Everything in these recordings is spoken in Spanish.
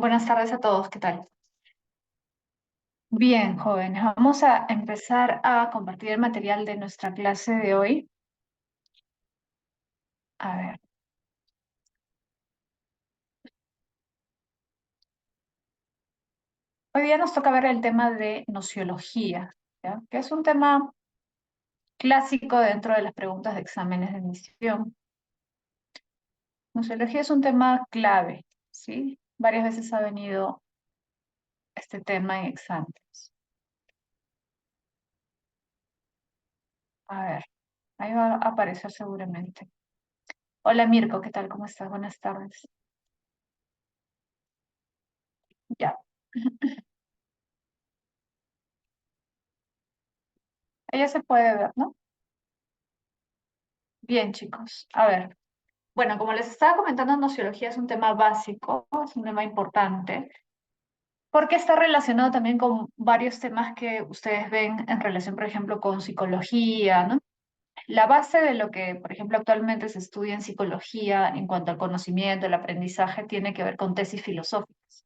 Buenas tardes a todos, ¿qué tal? Bien, jóvenes, vamos a empezar a compartir el material de nuestra clase de hoy. A ver, hoy día nos toca ver el tema de nociología, ¿ya? Que es un tema clásico dentro de las preguntas de exámenes de admisión. Nociología es un tema clave, ¿sí? Varias veces ha venido este tema en exámenes. A ver, ahí va a aparecer seguramente. Hola Mirko, ¿qué tal? ¿Cómo estás? Buenas tardes. Ya. Ella se puede ver, ¿no? Bien, chicos. A ver. Bueno, como les estaba comentando, nociología es un tema básico, es un tema importante, porque está relacionado también con varios temas que ustedes ven en relación, por ejemplo, con psicología, ¿no? La base de lo que, por ejemplo, actualmente se estudia en psicología en cuanto al conocimiento, el aprendizaje, tiene que ver con tesis filosóficas.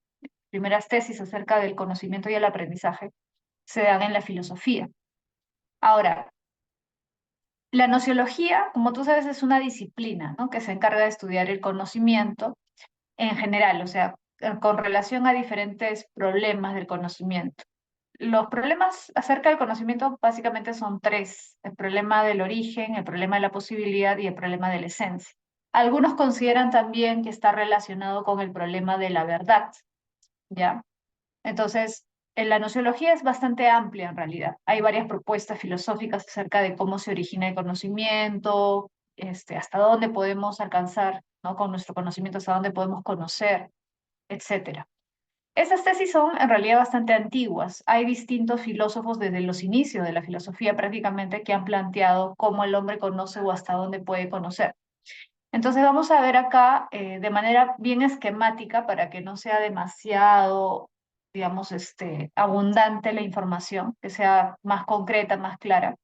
Primeras tesis acerca del conocimiento y el aprendizaje se dan en la filosofía. Ahora, la nociología, como tú sabes, es una disciplina, ¿no? Que se encarga de estudiar el conocimiento en general, o sea, con relación a diferentes problemas del conocimiento. Los problemas acerca del conocimiento básicamente son tres: el problema del origen, el problema de la posibilidad y el problema de la esencia. Algunos consideran también que está relacionado con el problema de la verdad, ¿ya? Entonces, en la nociología es bastante amplia en realidad. Hay varias propuestas filosóficas acerca de cómo se origina el conocimiento, hasta dónde podemos alcanzar, ¿no? Con nuestro conocimiento, hasta dónde podemos conocer, etcétera. Esas tesis son en realidad bastante antiguas. Hay distintos filósofos desde los inicios de la filosofía prácticamente que han planteado cómo el hombre conoce o hasta dónde puede conocer. Entonces vamos a ver acá de manera bien esquemática para que no sea demasiado, digamos, abundante la información, que sea más concreta, más clara.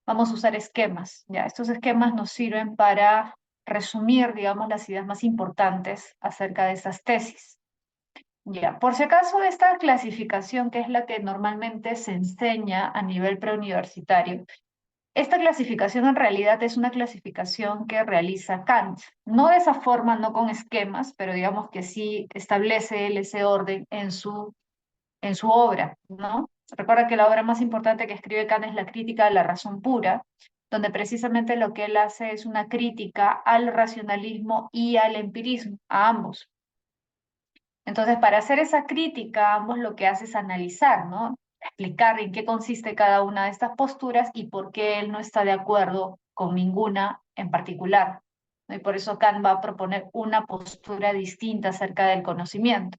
Vamos a usar esquemas, ¿ya? Estos esquemas nos sirven para resumir, digamos, las ideas más importantes acerca de estas tesis. Ya, por si acaso, esta clasificación, que es la que normalmente se enseña a nivel preuniversitario, esta clasificación en realidad es una clasificación que realiza Kant. No de esa forma, no con esquemas, pero digamos que sí establece él ese orden en su obra, ¿no? Recuerda que la obra más importante que escribe Kant es la Crítica de la razón pura, donde precisamente lo que él hace es una crítica al racionalismo y al empirismo, a ambos. Entonces, para hacer esa crítica, ambos lo que hace es analizar, ¿no? Explicar en qué consiste cada una de estas posturas y por qué él no está de acuerdo con ninguna en particular, ¿no? Y por eso Kant va a proponer una postura distinta acerca del conocimiento.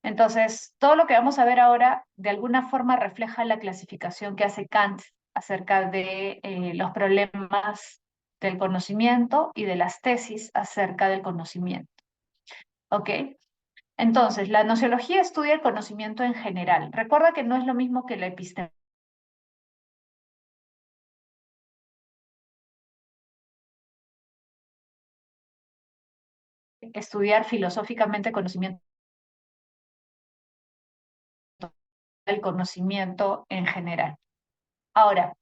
Entonces, todo lo que vamos a ver ahora de alguna forma refleja la clasificación que hace Kant acerca de los problemas del conocimiento y de las tesis acerca del conocimiento. ¿Ok? Entonces, la nociología estudia el conocimiento en general. Recuerda que no es lo mismo que la epistemología, estudiar filosóficamente el conocimiento del conocimiento en general. Ahora,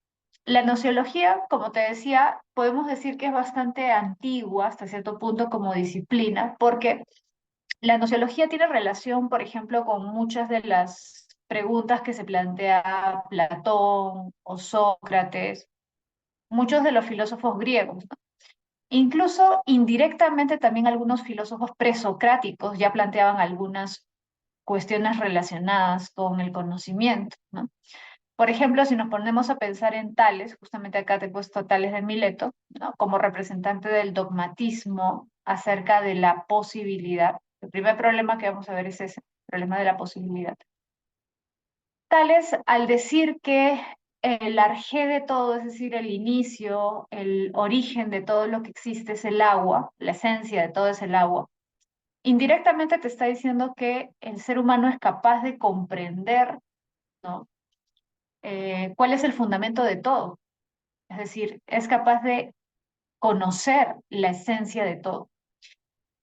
la nociología, como te decía, podemos decir que es bastante antigua hasta cierto punto como disciplina, porque la nociología tiene relación, por ejemplo, con muchas de las preguntas que se plantea Platón o Sócrates, muchos de los filósofos griegos, ¿no? Incluso indirectamente también algunos filósofos presocráticos ya planteaban algunas cuestiones relacionadas con el conocimiento, ¿no? Por ejemplo, si nos ponemos a pensar en Tales, justamente acá te he puesto a Tales de Mileto, ¿no? Como representante del dogmatismo acerca de la posibilidad. El primer problema que vamos a ver es ese, el problema de la posibilidad. Tales, al decir que el arjé de todo, es decir, el inicio, el origen de todo lo que existe es el agua, la esencia de todo es el agua, indirectamente te está diciendo que el ser humano es capaz de comprender, ¿no? ¿Cuál es el fundamento de todo? Es decir, es capaz de conocer la esencia de todo.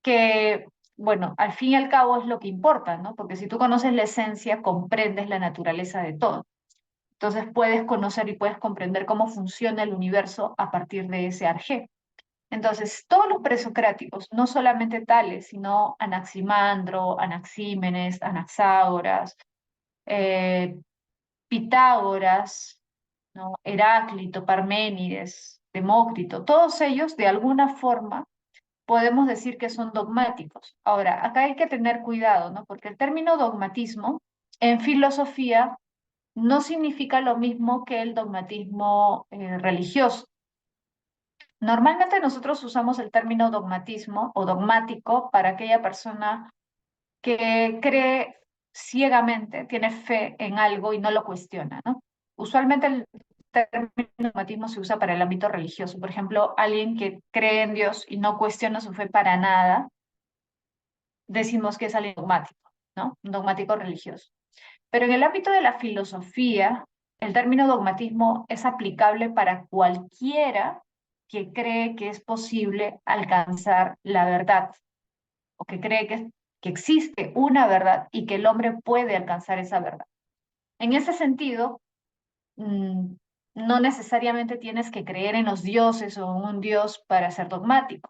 Que bueno, al fin y al cabo es lo que importa, ¿no? Porque si tú conoces la esencia, comprendes la naturaleza de todo. Entonces puedes conocer y puedes comprender cómo funciona el universo a partir de ese arjé. Entonces, todos los presocráticos, no solamente Tales, sino Anaximandro, Anaxímenes, Anaxágoras, eh, Pitágoras, ¿no? Heráclito, Parménides, Demócrito, todos ellos de alguna forma podemos decir que son dogmáticos. Ahora, acá hay que tener cuidado, ¿no? Porque el término dogmatismo en filosofía no significa lo mismo que el dogmatismo religioso. Normalmente nosotros usamos el término dogmatismo o dogmático para aquella persona que cree ciegamente, tiene fe en algo y no lo cuestiona, ¿no? Usualmente el término dogmatismo se usa para el ámbito religioso. Por ejemplo, alguien que cree en Dios y no cuestiona su fe para nada, decimos que es alguien dogmático, ¿no? Un dogmático religioso. Pero en el ámbito de la filosofía, el término dogmatismo es aplicable para cualquiera que cree que es posible alcanzar la verdad o que cree que existe una verdad y que el hombre puede alcanzar esa verdad. En ese sentido, mm, no necesariamente tienes que creer en los dioses o en un dios para ser dogmático,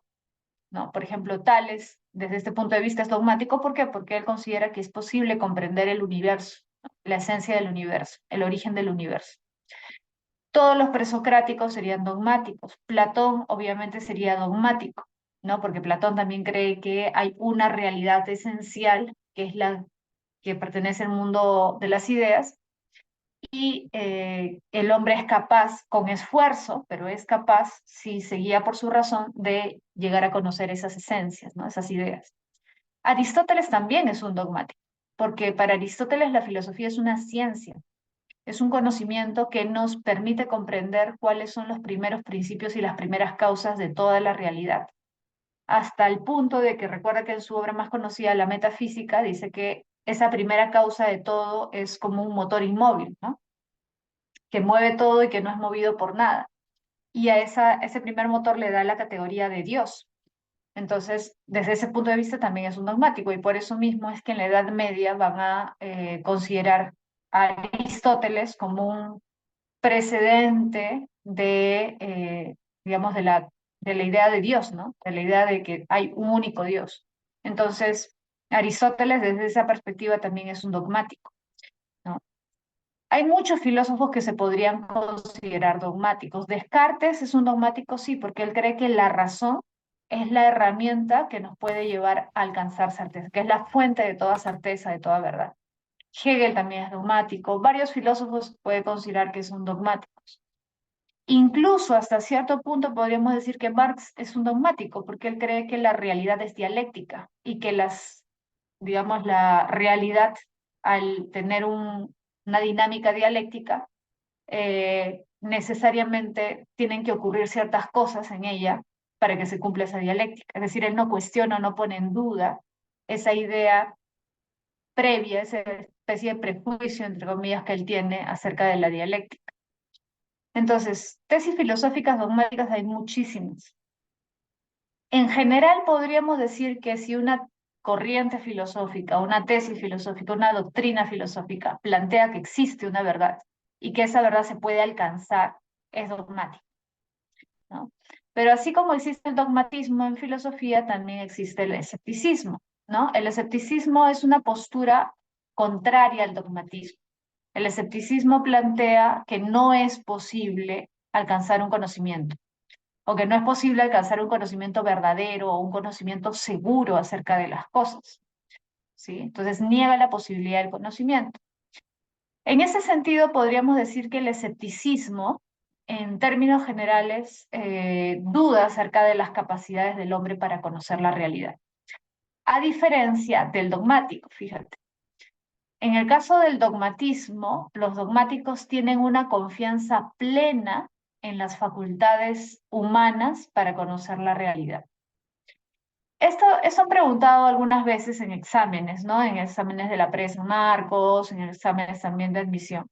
¿no? Por ejemplo, Tales, desde este punto de vista, es dogmático. ¿Por qué? Porque él considera que es posible comprender el universo, ¿no? La esencia del universo, el origen del universo. Todos los presocráticos serían dogmáticos. Platón, obviamente, sería dogmático, ¿no? Porque Platón también cree que hay una realidad esencial, que es la que pertenece al mundo de las ideas, y el hombre es capaz, con esfuerzo, pero es capaz, si se guía por su razón, de llegar a conocer esas esencias, ¿no? Esas ideas. Aristóteles también es un dogmático, porque para Aristóteles la filosofía es una ciencia, es un conocimiento que nos permite comprender cuáles son los primeros principios y las primeras causas de toda la realidad, hasta el punto de que recuerda que en su obra más conocida, La Metafísica, dice que esa primera causa de todo es como un motor inmóvil, ¿no? Que mueve todo y que no es movido por nada. Y a ese primer motor le da la categoría de Dios. Entonces, desde ese punto de vista también es un dogmático y por eso mismo es que en la Edad Media van a considerar a Aristóteles como un precedente de, digamos, de la idea de Dios, ¿no? De la idea de que hay un único Dios. Entonces, Aristóteles desde esa perspectiva también es un dogmático, ¿no? Hay muchos filósofos que se podrían considerar dogmáticos. Descartes es un dogmático, sí, porque él cree que la razón es la herramienta que nos puede llevar a alcanzar certeza, que es la fuente de toda certeza, de toda verdad. Hegel también es dogmático. Varios filósofos pueden considerar que son dogmáticos. Incluso hasta cierto punto podríamos decir que Marx es un dogmático, porque él cree que la realidad es dialéctica y que digamos, la realidad, al tener una dinámica dialéctica, necesariamente tienen que ocurrir ciertas cosas en ella para que se cumpla esa dialéctica. Es decir, él no cuestiona, no pone en duda esa idea previa, esa especie de prejuicio, entre comillas, que él tiene acerca de la dialéctica. Entonces, tesis filosóficas dogmáticas hay muchísimas. En general, podríamos decir que si una corriente filosófica, una tesis filosófica, una doctrina filosófica plantea que existe una verdad y que esa verdad se puede alcanzar, es dogmática, ¿no? Pero así como existe el dogmatismo en filosofía, también existe el escepticismo, ¿no? El escepticismo es una postura contraria al dogmatismo. El escepticismo plantea que no es posible alcanzar un conocimiento, o que no es posible alcanzar un conocimiento verdadero o un conocimiento seguro acerca de las cosas, ¿sí? Entonces niega la posibilidad del conocimiento. En ese sentido, podríamos decir que el escepticismo, en términos generales, duda acerca de las capacidades del hombre para conocer la realidad, a diferencia del dogmático, fíjate. En el caso del dogmatismo, los dogmáticos tienen una confianza plena en las facultades humanas para conocer la realidad. Esto han preguntado algunas veces en exámenes, ¿no? En exámenes de la presa Marcos, en exámenes también de admisión.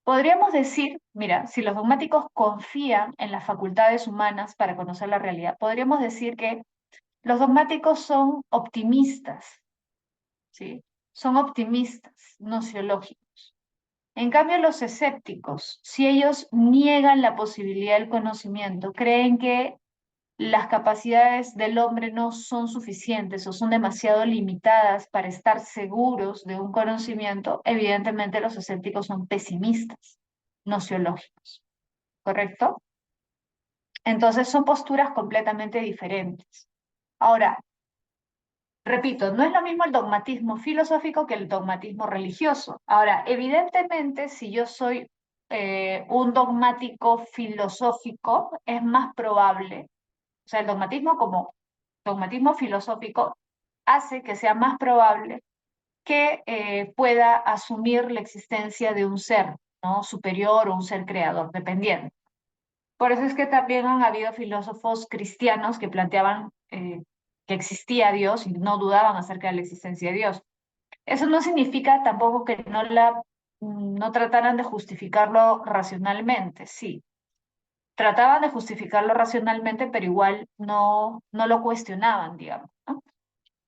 Podríamos decir, mira, si los dogmáticos confían en las facultades humanas para conocer la realidad, podríamos decir que Los dogmáticos son optimistas, ¿sí? Son optimistas, nociológicos. En cambio, los escépticos, si ellos niegan la posibilidad del conocimiento, creen que las capacidades del hombre no son suficientes o son demasiado limitadas para estar seguros de un conocimiento, evidentemente los escépticos son pesimistas, nociológicos, ¿correcto? Entonces son posturas completamente diferentes. Ahora, repito, no es lo mismo el dogmatismo filosófico que el dogmatismo religioso. Ahora, evidentemente, si yo soy un dogmático filosófico, es más probable, o sea, el dogmatismo como dogmatismo filosófico hace que sea más probable que pueda asumir la existencia de un ser, ¿no? Superior o un ser creador, dependiendo. Por eso es que también han habido filósofos cristianos que planteaban que existía Dios y no dudaban acerca de la existencia de Dios. Eso no significa tampoco que no trataran de justificarlo racionalmente, sí. Trataban de justificarlo racionalmente, pero igual no lo cuestionaban, digamos, ¿no?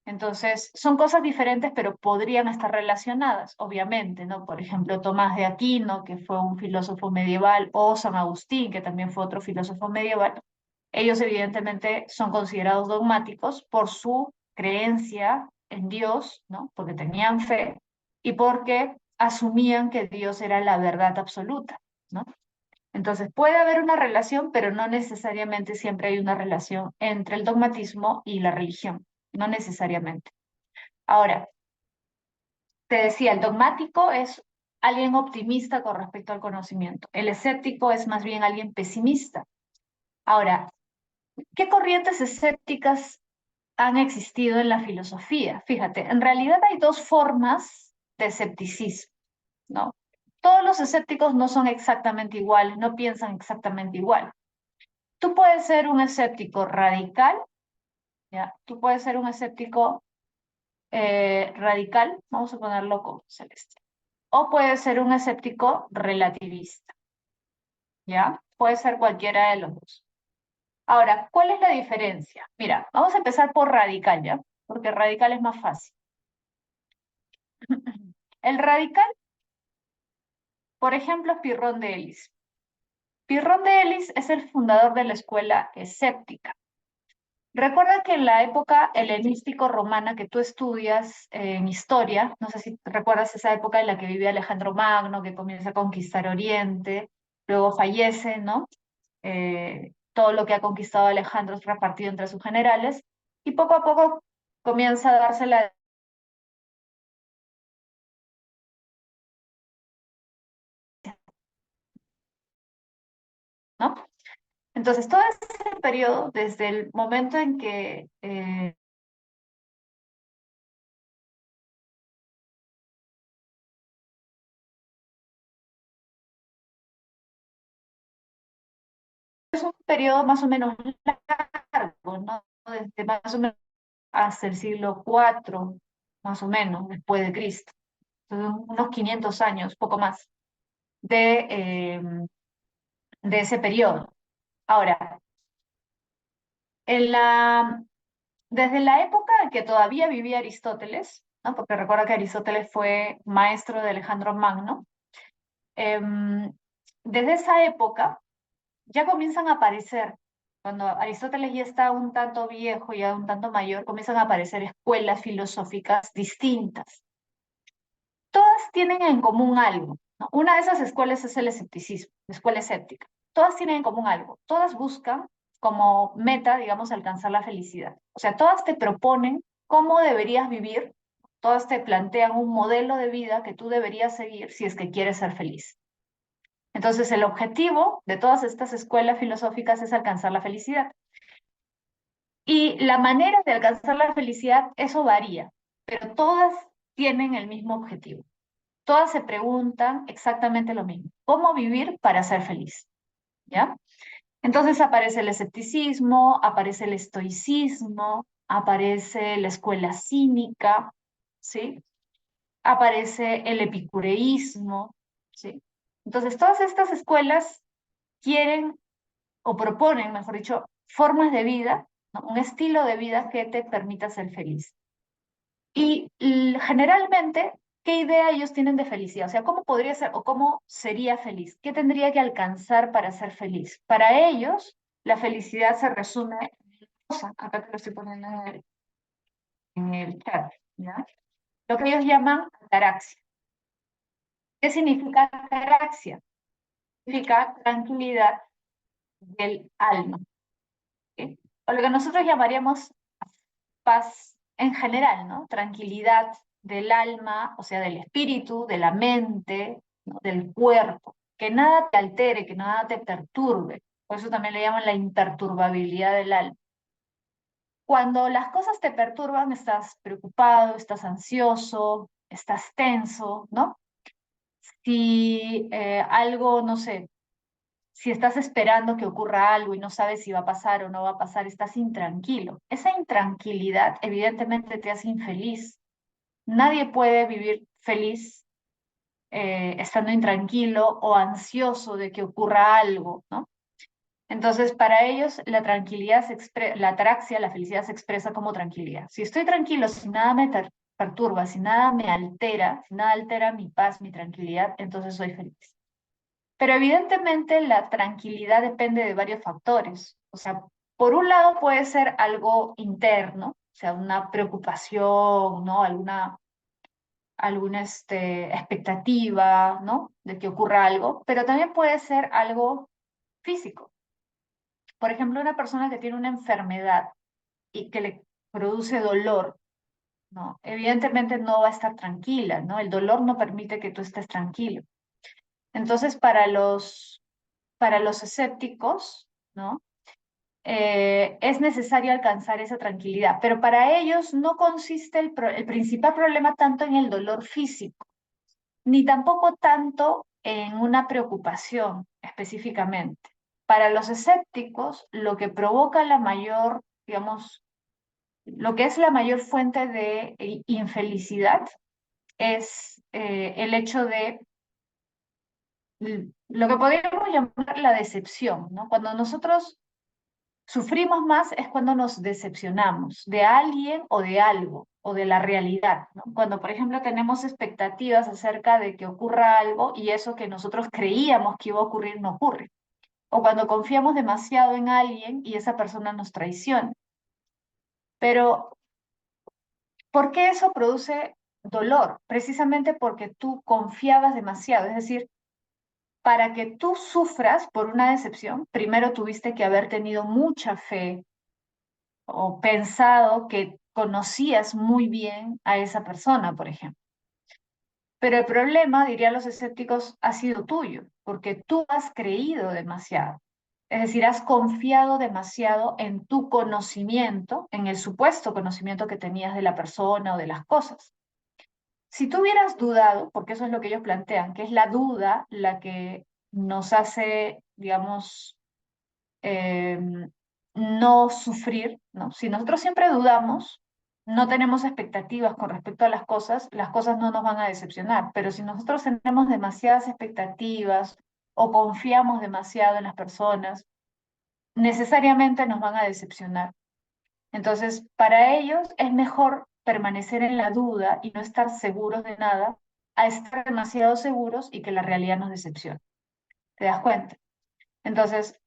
Entonces, son cosas diferentes, pero podrían estar relacionadas, obviamente, ¿no? Por ejemplo, Tomás de Aquino, que fue un filósofo medieval, o San Agustín, que también fue otro filósofo medieval. Ellos evidentemente son considerados dogmáticos por su creencia en Dios, ¿no? Porque tenían fe y porque asumían que Dios era la verdad absoluta, ¿no? Entonces, puede haber una relación, pero no necesariamente siempre hay una relación entre el dogmatismo y la religión, no necesariamente. Ahora, te decía, el dogmático es alguien optimista con respecto al conocimiento. El escéptico es más bien alguien pesimista. Ahora, ¿qué corrientes escépticas han existido en la filosofía? Fíjate, en realidad hay dos formas de escepticismo, ¿no? Todos los escépticos no son exactamente iguales, no piensan exactamente igual. Tú puedes ser un escéptico radical, ¿ya? Tú puedes ser un escéptico radical, vamos a ponerlo con celeste, o puedes ser un escéptico relativista, ¿ya? Puede ser cualquiera de los dos. Ahora, ¿cuál es la diferencia? Mira, vamos a empezar por radical, ¿ya? Porque radical es más fácil. El radical, por ejemplo, es Pirrón de Elis. Pirrón de Elis es el fundador de la escuela escéptica. Recuerda que en la época helenístico-romana que tú estudias en historia, no sé si recuerdas esa época en la que vivía Alejandro Magno, que comienza a conquistar Oriente, luego fallece, ¿no? Todo lo que ha conquistado Alejandro es repartido entre sus generales, y poco a poco comienza a darse la, ¿no? Entonces, todo ese periodo, desde el momento en que es un periodo más o menos largo, ¿no? Desde más o menos hasta el siglo IV, más o menos, después de Cristo. Entonces, unos 500 años, poco más, de, eh, de ese periodo. Ahora, en la, desde la época en que todavía vivía Aristóteles, ¿no? Porque recuerda que Aristóteles fue maestro de Alejandro Magno, desde esa época ya comienzan a aparecer, cuando Aristóteles ya está un tanto viejo, ya un tanto mayor, comienzan a aparecer escuelas filosóficas distintas. Todas tienen en común algo, ¿no? Una de esas escuelas es el escepticismo, la escuela escéptica. Todas tienen en común algo, todas buscan como meta, digamos, alcanzar la felicidad. O sea, todas te proponen cómo deberías vivir, todas te plantean un modelo de vida que tú deberías seguir si es que quieres ser feliz. Entonces, el objetivo de todas estas escuelas filosóficas es alcanzar la felicidad. Y la manera de alcanzar la felicidad, eso varía, pero todas tienen el mismo objetivo. Todas se preguntan exactamente lo mismo. ¿Cómo vivir para ser feliz? ¿Ya? Entonces aparece el escepticismo, aparece el estoicismo, aparece la escuela cínica, ¿sí? Aparece el epicureísmo, ¿sí? Entonces todas estas escuelas quieren o proponen, mejor dicho, formas de vida, ¿no? Un estilo de vida que te permita ser feliz. Y generalmente, ¿qué idea ellos tienen de felicidad? O sea, ¿cómo podría ser o cómo sería feliz? ¿Qué tendría que alcanzar para ser feliz? Para ellos, la felicidad se resume en cosa, acá te lo estoy poniendo en el chat, ¿ya? Lo que ellos llaman ataraxia. ¿Qué significa ataraxia? Significa tranquilidad del alma, ¿sí? O lo que nosotros llamaríamos paz en general, ¿no? Tranquilidad del alma, o sea, del espíritu, de la mente, ¿no? Del cuerpo. Que nada te altere, que nada te perturbe. Por eso también le llaman la imperturbabilidad del alma. Cuando las cosas te perturban, estás preocupado, estás ansioso, estás tenso, ¿no? Si algo, no sé, si estás esperando que ocurra algo y no sabes si va a pasar o no va a pasar, estás intranquilo. Esa intranquilidad evidentemente te hace infeliz. Nadie puede vivir feliz estando intranquilo o ansioso de que ocurra algo, ¿no? Entonces, para ellos, la tranquilidad la ataraxia, la felicidad se expresa como tranquilidad. Si estoy tranquilo, si nada me perturba, si nada me altera, si nada altera mi paz, mi tranquilidad, entonces soy feliz. Pero evidentemente la tranquilidad depende de varios factores. O sea, por un lado puede ser algo interno, o sea, una preocupación, ¿no? Alguna expectativa, ¿no? De que ocurra algo, pero también puede ser algo físico. Por ejemplo, una persona que tiene una enfermedad y que le produce dolor, ¿no? Evidentemente no va a estar tranquila, ¿no? El dolor no permite que tú estés tranquilo. Entonces, para los escépticos, ¿no? Es necesario alcanzar esa tranquilidad, pero para ellos no consiste el principal problema tanto en el dolor físico, ni tampoco tanto en una preocupación específicamente. Para los escépticos, lo que provoca la mayor, digamos, lo que es la mayor fuente de infelicidad es el hecho de lo que podríamos llamar la decepción, ¿no? Cuando nosotros sufrimos más es cuando nos decepcionamos de alguien o de algo o de la realidad, ¿no? Cuando, por ejemplo, tenemos expectativas acerca de que ocurra algo y eso que nosotros creíamos que iba a ocurrir no ocurre. O cuando confiamos demasiado en alguien y esa persona nos traiciona. Pero, ¿por qué eso produce dolor? Precisamente porque tú confiabas demasiado. Es decir, para que tú sufras por una decepción, primero tuviste que haber tenido mucha fe o pensado que conocías muy bien a esa persona, por ejemplo. Pero el problema, dirían los escépticos, ha sido tuyo, porque tú has creído demasiado. Es decir, has confiado demasiado en tu conocimiento, en el supuesto conocimiento que tenías de la persona o de las cosas. Si tú hubieras dudado, porque eso es lo que ellos plantean, que es la duda la que nos hace, digamos, eh, no sufrir, ¿no? Si nosotros siempre dudamos, no tenemos expectativas con respecto a las cosas no nos van a decepcionar, pero si nosotros tenemos demasiadas expectativas o confiamos demasiado en las personas, necesariamente nos van a decepcionar. Entonces, para ellos es mejor permanecer en la duda y no estar seguros de nada, a estar demasiado seguros y que la realidad nos decepcione. ¿Te das cuenta? Entonces,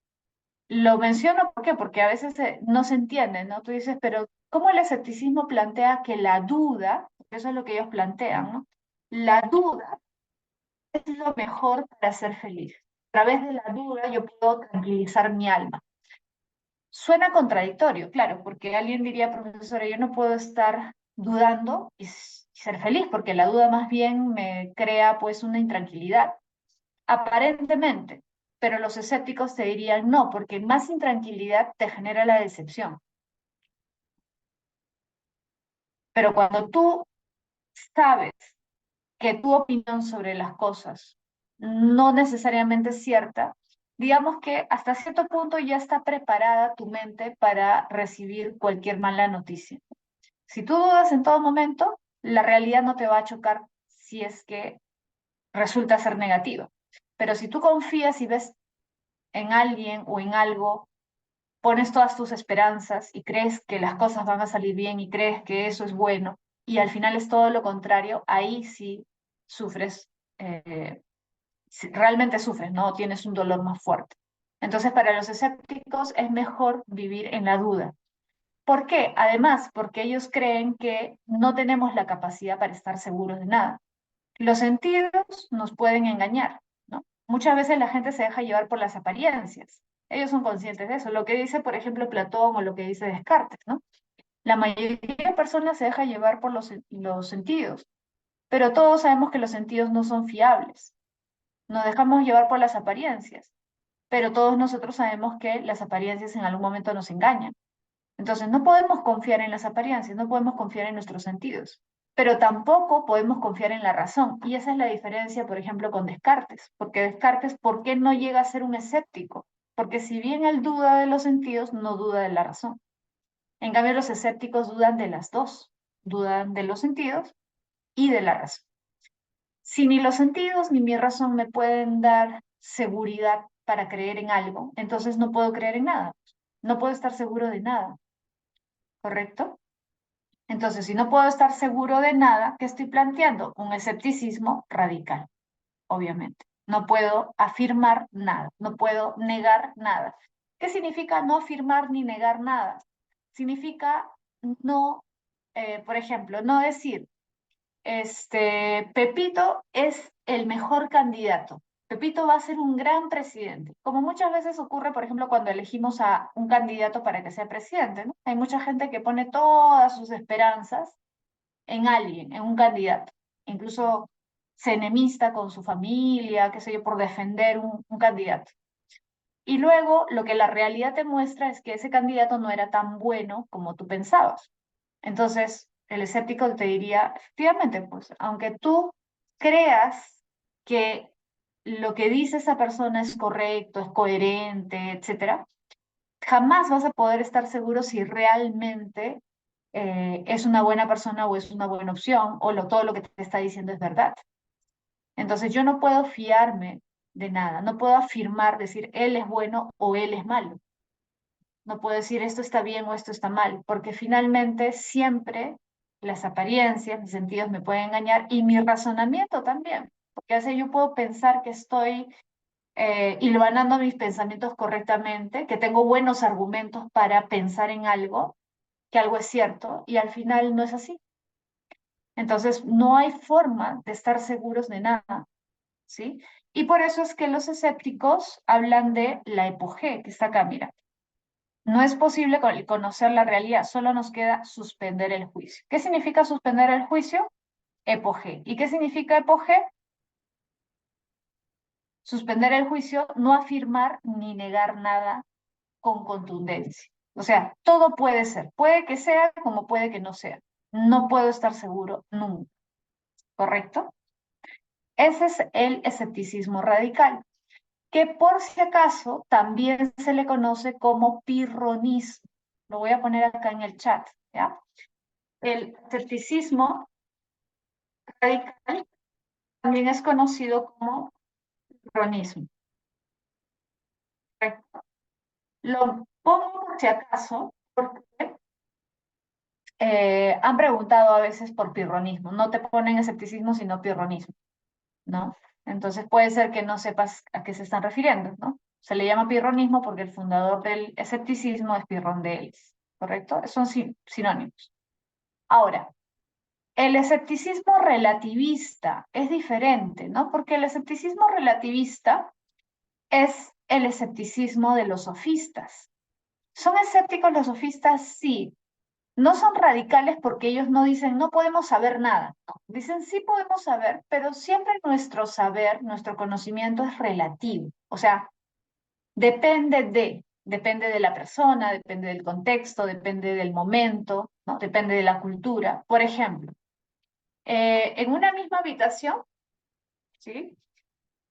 lo menciono ¿por qué? Porque a veces no se entiende, ¿no? Tú dices, pero ¿cómo el escepticismo plantea que la duda, porque eso es lo que ellos plantean, ¿no? La duda es lo mejor para ser feliz. A través de la duda yo puedo tranquilizar mi alma. Suena contradictorio, claro, porque alguien diría, profesora, yo no puedo estar dudando y ser feliz, porque la duda más bien me crea pues una intranquilidad. Aparentemente, pero los escépticos te dirían no, porque más intranquilidad te genera la decepción. Pero cuando tú sabes que tu opinión sobre las cosas no necesariamente es cierta, digamos que hasta cierto punto ya está preparada tu mente para recibir cualquier mala noticia. Si tú dudas en todo momento, la realidad no te va a chocar si es que resulta ser negativa. Pero si tú confías y ves en alguien o en algo pones todas tus esperanzas y crees que las cosas van a salir bien y crees que eso es bueno, y al final es todo lo contrario, ahí sí sufres, realmente sufres, ¿no? Tienes un dolor más fuerte. Entonces, para los escépticos es mejor vivir en la duda. ¿Por qué? Además, porque ellos creen que no tenemos la capacidad para estar seguros de nada. Los sentidos nos pueden engañar, ¿no? Muchas veces la gente se deja llevar por las apariencias. Ellos son conscientes de eso. Lo que dice, por ejemplo, Platón o lo que dice Descartes, ¿no? La mayoría de personas se deja llevar por los sentidos, pero todos sabemos que los sentidos no son fiables. Nos dejamos llevar por las apariencias, pero todos nosotros sabemos que las apariencias en algún momento nos engañan. Entonces, no podemos confiar en las apariencias, no podemos confiar en nuestros sentidos, pero tampoco podemos confiar en la razón. Y esa es la diferencia, por ejemplo, con Descartes, porque Descartes, ¿por qué no llega a ser un escéptico? Porque si bien él duda de los sentidos, no duda de la razón. En cambio, los escépticos dudan de las dos, dudan de los sentidos y de la razón. Si ni los sentidos ni mi razón me pueden dar seguridad para creer en algo, entonces no puedo creer en nada, no puedo estar seguro de nada, ¿correcto? Entonces, si no puedo estar seguro de nada, ¿qué estoy planteando? Un escepticismo radical, obviamente. No puedo afirmar nada, no puedo negar nada. ¿Qué significa no afirmar ni negar nada? Significa no, por ejemplo, no decir, Pepito es el mejor candidato. Pepito va a ser un gran presidente, como muchas veces ocurre, por ejemplo, cuando elegimos a un candidato para que sea presidente, ¿no? Hay mucha gente que pone todas sus esperanzas en alguien, en un candidato. Incluso se enemista con su familia, qué sé yo, por defender un candidato. Y luego lo que la realidad te muestra es que ese candidato no era tan bueno como tú pensabas. Entonces, el escéptico te diría, efectivamente, pues, aunque tú creas que lo que dice esa persona es correcto, es coherente, etcétera, jamás vas a poder estar seguro si realmente es una buena persona o es una buena opción o todo lo que te está diciendo es verdad. Entonces yo no puedo fiarme de nada, no puedo afirmar, decir él es bueno o él es malo. No puedo decir esto está bien o esto está mal, porque finalmente siempre las apariencias, mis sentidos me pueden engañar y mi razonamiento también, porque así yo puedo pensar que estoy hilvanando mis pensamientos correctamente, que tengo buenos argumentos para pensar en algo, que algo es cierto y al final no es así. Entonces, no hay forma de estar seguros de nada, ¿sí? Y por eso es que los escépticos hablan de la epogé, que está acá, mira. No es posible conocer la realidad, solo nos queda suspender el juicio. ¿Qué significa suspender el juicio? Epogé. ¿Y qué significa epogé? Suspender el juicio, no afirmar ni negar nada con contundencia. O sea, todo puede ser. Puede que sea como puede que no sea. No puedo estar seguro nunca. ¿Correcto? Ese es el escepticismo radical, que por si acaso también se le conoce como pirronismo. Lo voy a poner acá en el chat, ¿ya? El escepticismo radical también es conocido como pirronismo. ¿Correcto? Lo pongo por si acaso, porque han preguntado a veces por pirronismo. No te ponen escepticismo, sino pirronismo, ¿no? Entonces puede ser que no sepas a qué se están refiriendo, ¿no? Se le llama pirronismo porque el fundador del escepticismo es Pirrón de Elis, ¿correcto? Son sinónimos. Ahora, el escepticismo relativista es diferente, ¿no? Porque el escepticismo relativista es el escepticismo de los sofistas. ¿Son escépticos los sofistas? Sí. No son radicales porque ellos no dicen no podemos saber nada. Dicen sí podemos saber, pero siempre nuestro saber, nuestro conocimiento es relativo. O sea, depende de la persona, depende del contexto, depende del momento, ¿no? Depende de la cultura. Por ejemplo, en una misma habitación, ¿sí?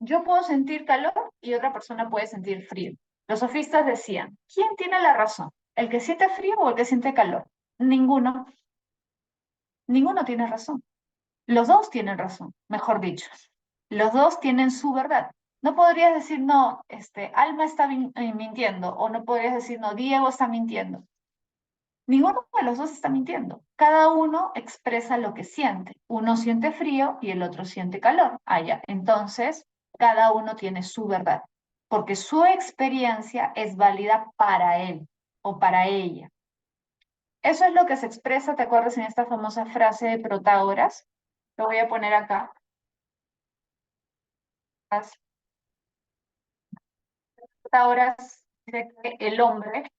Yo puedo sentir calor y otra persona puede sentir frío. Los sofistas decían, ¿quién tiene la razón? ¿El que siente frío o el que siente calor? Ninguno, ninguno tiene razón. Los dos tienen razón, mejor dicho. Los dos tienen su verdad. No podrías decir, no, Alma está mintiendo, o no podrías decir, no, Diego está mintiendo. Ninguno de los dos está mintiendo. Cada uno expresa lo que siente. Uno siente frío y el otro siente calor. Ah, ya. Entonces, cada uno tiene su verdad, porque su experiencia es válida para él o para ella. Eso es lo que se expresa, ¿te acuerdas en esta famosa frase de Protágoras? Lo voy a poner acá. Protágoras dice que el hombre es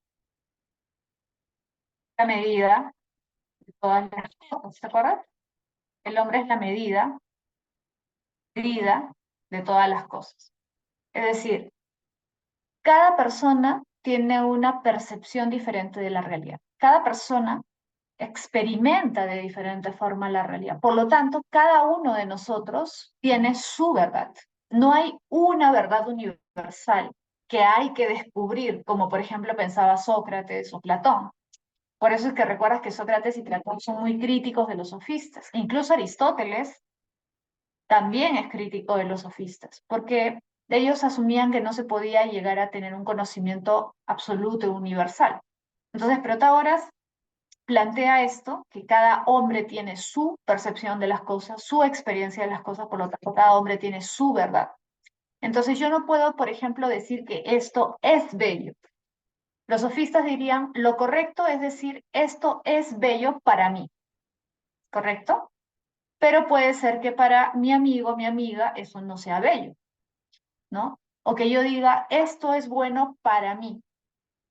la medida de todas las cosas, ¿te acuerdas? El hombre es la medida de todas las cosas. Es decir, cada persona tiene una percepción diferente de la realidad. Cada persona experimenta de diferente forma la realidad. Por lo tanto, cada uno de nosotros tiene su verdad. No hay una verdad universal que hay que descubrir, como por ejemplo pensaba Sócrates o Platón. Por eso es que recuerdas que Sócrates y Platón son muy críticos de los sofistas. Incluso Aristóteles también es crítico de los sofistas, porque ellos asumían que no se podía llegar a tener un conocimiento absoluto e universal. Entonces, Protágoras plantea esto, que cada hombre tiene su percepción de las cosas, su experiencia de las cosas, por lo tanto, cada hombre tiene su verdad. Entonces, yo no puedo, por ejemplo, decir que esto es bello. Los sofistas dirían, lo correcto es decir, esto es bello para mí, ¿correcto? Pero puede ser que para mi amigo, mi amiga, eso no sea bello, ¿no? O que yo diga, esto es bueno para mí,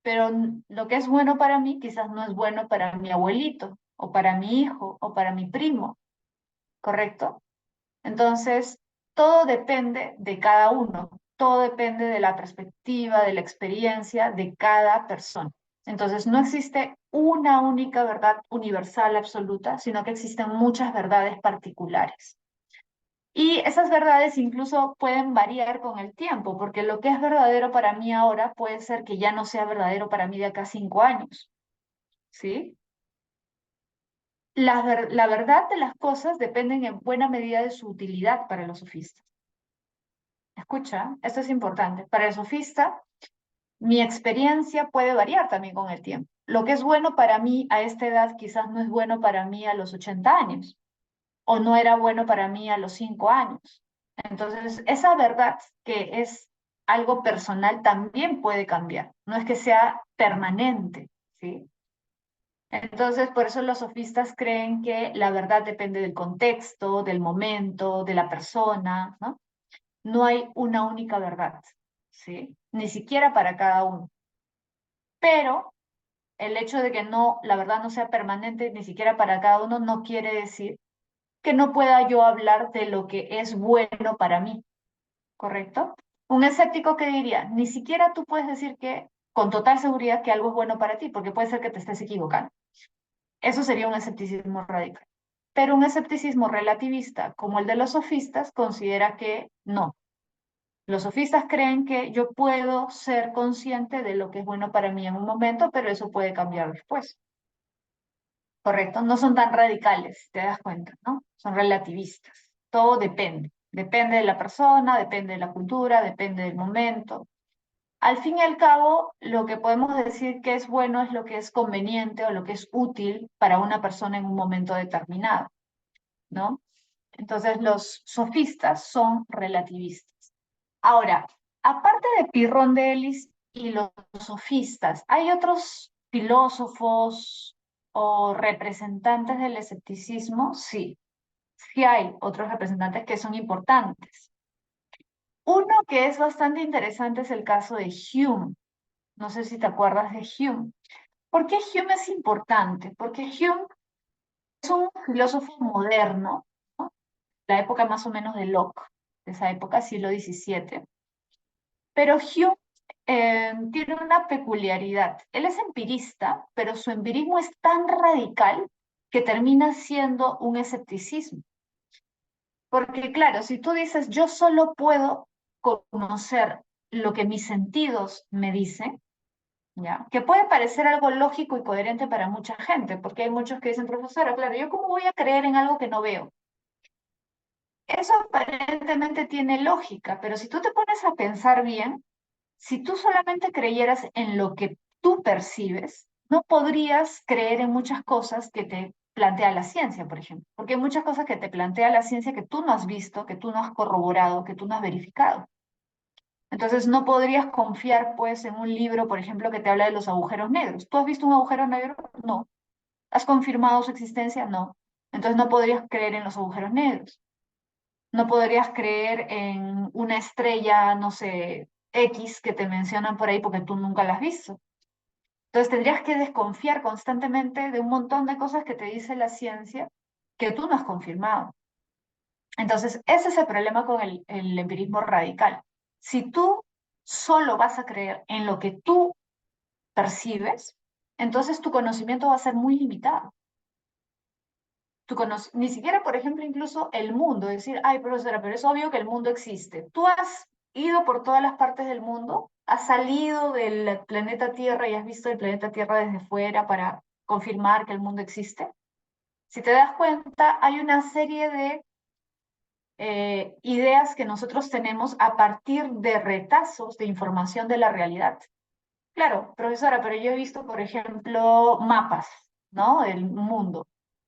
pero lo que es bueno para mí quizás no es bueno para mi abuelito, o para mi hijo, o para mi primo, ¿correcto? Entonces, todo depende de cada uno, todo depende de la perspectiva, de la experiencia de cada persona. Entonces, no existe una única verdad universal absoluta, sino que existen muchas verdades particulares. Y esas verdades incluso pueden variar con el tiempo, porque lo que es verdadero para mí ahora puede ser que ya no sea verdadero para mí de acá a 5 años, ¿sí? La verdad de las cosas dependen en buena medida de su utilidad para los sofistas. Escucha, esto es importante. Para el sofista, mi experiencia puede variar también con el tiempo. Lo que es bueno para mí a esta edad quizás no es bueno para mí a los 80 años, o no era bueno para mí a los 5 años. Entonces, esa verdad que es algo personal también puede cambiar, no es que sea permanente, ¿sí? Entonces, por eso los sofistas creen que la verdad depende del contexto, del momento, de la persona, ¿no? No hay una única verdad, ¿sí? Ni siquiera para cada uno. Pero el hecho de que no, la verdad no sea permanente, ni siquiera para cada uno, no quiere decir que no pueda yo hablar de lo que es bueno para mí, ¿correcto? Un escéptico que diría, ni siquiera tú puedes decir que con total seguridad que algo es bueno para ti, porque puede ser que te estés equivocando. Eso sería un escepticismo radical. Pero un escepticismo relativista, como el de los sofistas, considera que no. Los sofistas creen que yo puedo ser consciente de lo que es bueno para mí en un momento, pero eso puede cambiar después. ¿Correcto? No son tan radicales, te das cuenta, ¿no? Son relativistas. Todo depende. Depende de la persona, depende de la cultura, depende del momento. Al fin y al cabo, lo que podemos decir que es bueno es lo que es conveniente o lo que es útil para una persona en un momento determinado, ¿no? Entonces, los sofistas son relativistas. Ahora, aparte de Pirrón de Elis y los sofistas, ¿hay otros filósofos o representantes del escepticismo? Sí, sí hay otros representantes que son importantes. Uno que es bastante interesante es el caso de Hume. No sé si te acuerdas de Hume. ¿Por qué Hume es importante? Porque Hume es un filósofo moderno, ¿no? La época más o menos de Locke, de esa época, siglo XVII. Pero Hume tiene una peculiaridad. Él es empirista, pero su empirismo es tan radical que termina siendo un escepticismo. Porque claro, si tú dices, yo solo puedo conocer lo que mis sentidos me dicen, ¿ya? Que puede parecer algo lógico y coherente para mucha gente, porque hay muchos que dicen, profesora, claro, ¿yo cómo voy a creer en algo que no veo? eso aparentemente tiene lógica, pero si tú te pones a pensar bien, si tú solamente creyeras en lo que tú percibes, no podrías creer en muchas cosas que te plantea la ciencia, por ejemplo, porque hay muchas cosas que te plantea la ciencia que tú no has visto, que tú no has corroborado, que tú no has verificado. Entonces no podrías confiar pues en un libro, por ejemplo, que te habla de los agujeros negros. ¿Tú has visto un agujero negro? No. ¿Has confirmado su existencia? No. Entonces no podrías creer en los agujeros negros. No podrías creer en una estrella, no sé, X que te mencionan por ahí porque tú nunca la has visto. Entonces tendrías que desconfiar constantemente de un montón de cosas que te dice la ciencia que tú no has confirmado. Entonces, ese es el problema con el empirismo radical. Si tú solo vas a creer en lo que tú percibes, entonces tu conocimiento va a ser muy limitado. Ni siquiera, por ejemplo, incluso el mundo, decir, ay, profesora, pero es obvio que el mundo existe. Tú has ido por todas las partes del mundo, has salido del planeta Tierra y has visto el planeta Tierra desde fuera para confirmar que el mundo existe. Si te das cuenta, hay una serie de ideas que nosotros tenemos a partir de retazos de información de la realidad. Claro, profesora, pero yo he visto, por ejemplo, mapas, ¿no? Del mundo.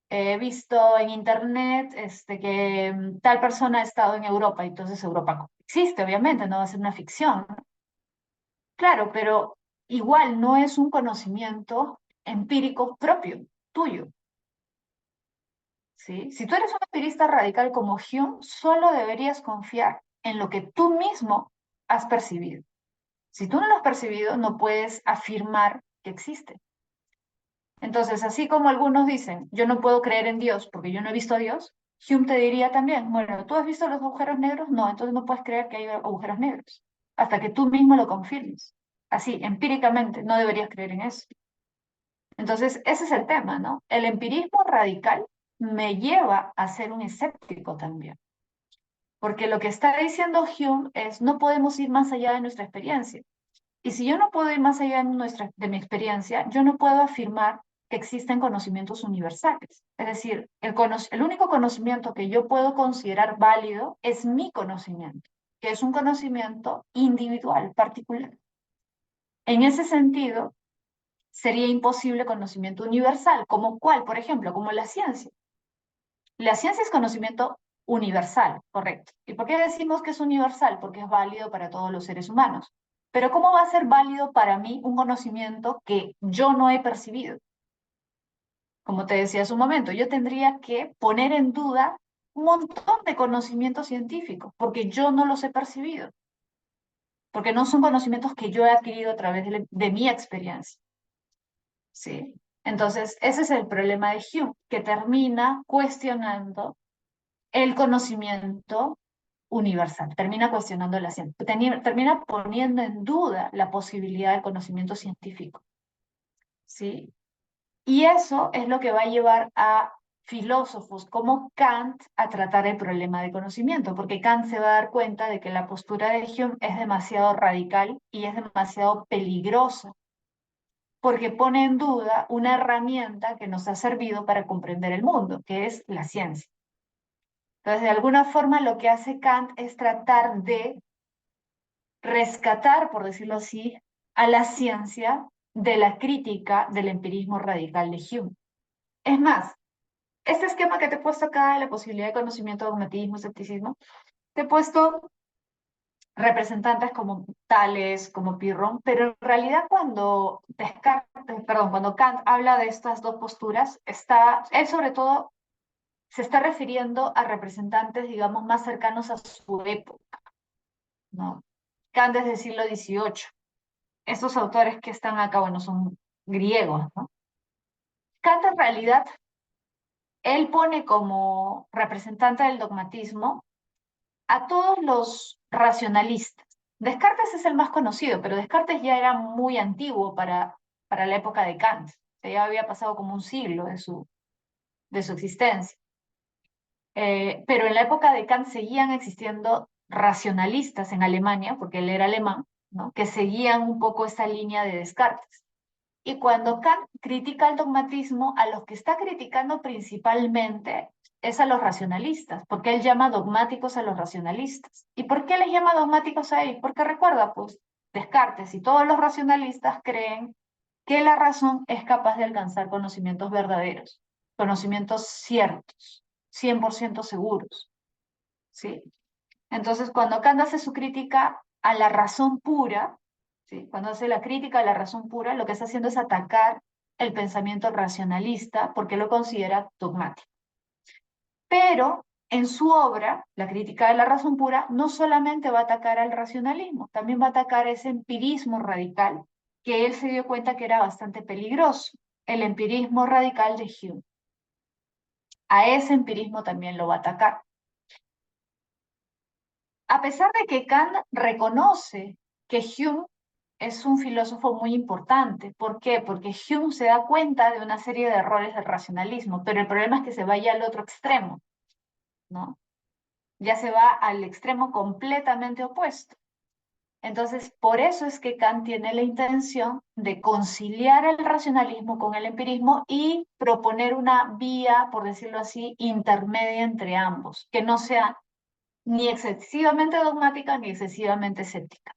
He visto en internet que tal persona ha estado en Europa, y entonces Europa existe, obviamente, no va a ser una ficción, ¿no? Claro, pero igual no es un conocimiento empírico propio, tuyo, ¿sí? Si tú eres un empirista radical como Hume, solo deberías confiar en lo que tú mismo has percibido. Si tú no lo has percibido, no puedes afirmar que existe. Entonces, así como algunos dicen, yo no puedo creer en Dios porque yo no he visto a Dios, Hume te diría también, bueno, ¿tú has visto los agujeros negros? No, entonces no puedes creer que hay agujeros negros hasta que tú mismo lo confirmes. Así, empíricamente, no deberías creer en eso. Entonces, ese es el tema, ¿no? El empirismo radical me lleva a ser un escéptico también, porque lo que está diciendo Hume es, no podemos ir más allá de nuestra experiencia. Y si yo no puedo ir más allá de mi experiencia, yo no puedo afirmar que existen conocimientos universales. Es decir, el único conocimiento que yo puedo considerar válido es mi conocimiento, que es un conocimiento individual, particular. En ese sentido, sería imposible conocimiento universal, como cuál, por ejemplo, como la ciencia. La ciencia es conocimiento universal, correcto. ¿Y por qué decimos que es universal? Porque es válido para todos los seres humanos. Pero ¿cómo va a ser válido para mí un conocimiento que yo no he percibido? Como te decía hace un momento, yo tendría que poner en duda un montón de conocimientos científicos, porque yo no los he percibido, porque no son conocimientos que yo he adquirido a través de mi experiencia. ¿Sí? Entonces, ese es el problema de Hume, que termina cuestionando el conocimiento universal, termina cuestionando la ciencia, termina poniendo en duda la posibilidad del conocimiento científico, ¿sí? Y eso es lo que va a llevar a filósofos como Kant a tratar el problema de conocimiento, porque Kant se va a dar cuenta de que la postura de Hume es demasiado radical y es demasiado peligrosa, porque pone en duda una herramienta que nos ha servido para comprender el mundo, que es la ciencia. Entonces, de alguna forma, lo que hace Kant es tratar de rescatar, por decirlo así, a la ciencia de la crítica del empirismo radical de Hume. Es más, este esquema que te he puesto acá de la posibilidad de conocimiento, dogmatismo, escepticismo, te he puesto representantes como Tales, como Pirrón, pero en realidad cuando Kant habla de estas dos posturas, él sobre todo se está refiriendo a representantes, digamos, más cercanos a su época, ¿no? Kant es del siglo XVIII. Estos autores que están acá, bueno, son griegos, ¿no? Kant en realidad, él pone como representante del dogmatismo a todos los racionalistas. Descartes es el más conocido, pero Descartes ya era muy antiguo para la época de Kant. O sea, ya había pasado como un siglo de su existencia. Pero en la época de Kant seguían existiendo racionalistas en Alemania, porque él era alemán, ¿no? Que seguían un poco esa línea de Descartes. Y cuando Kant critica el dogmatismo, a los que está criticando principalmente es a los racionalistas, porque él llama dogmáticos a los racionalistas. ¿Y por qué les llama dogmáticos a ellos? Porque recuerda, pues, Descartes y todos los racionalistas creen que la razón es capaz de alcanzar conocimientos verdaderos, conocimientos ciertos, 100% seguros, ¿sí? Entonces, cuando Kant hace su crítica a la razón pura, ¿sí? Cuando hace la crítica a la razón pura, lo que está haciendo es atacar el pensamiento racionalista porque lo considera dogmático. Pero en su obra, La crítica de la razón pura, no solamente va a atacar al racionalismo, también va a atacar ese empirismo radical que él se dio cuenta que era bastante peligroso, el empirismo radical de Hume. A ese empirismo también lo va a atacar. A pesar de que Kant reconoce que Hume es un filósofo muy importante. ¿Por qué? Porque Hume se da cuenta de una serie de errores del racionalismo, pero el problema es que se vaya al otro extremo, ¿no? Ya se va al extremo completamente opuesto. Entonces, por eso es que Kant tiene la intención de conciliar el racionalismo con el empirismo y proponer una vía, por decirlo así, intermedia entre ambos, que no sea ni excesivamente dogmática ni excesivamente escéptica,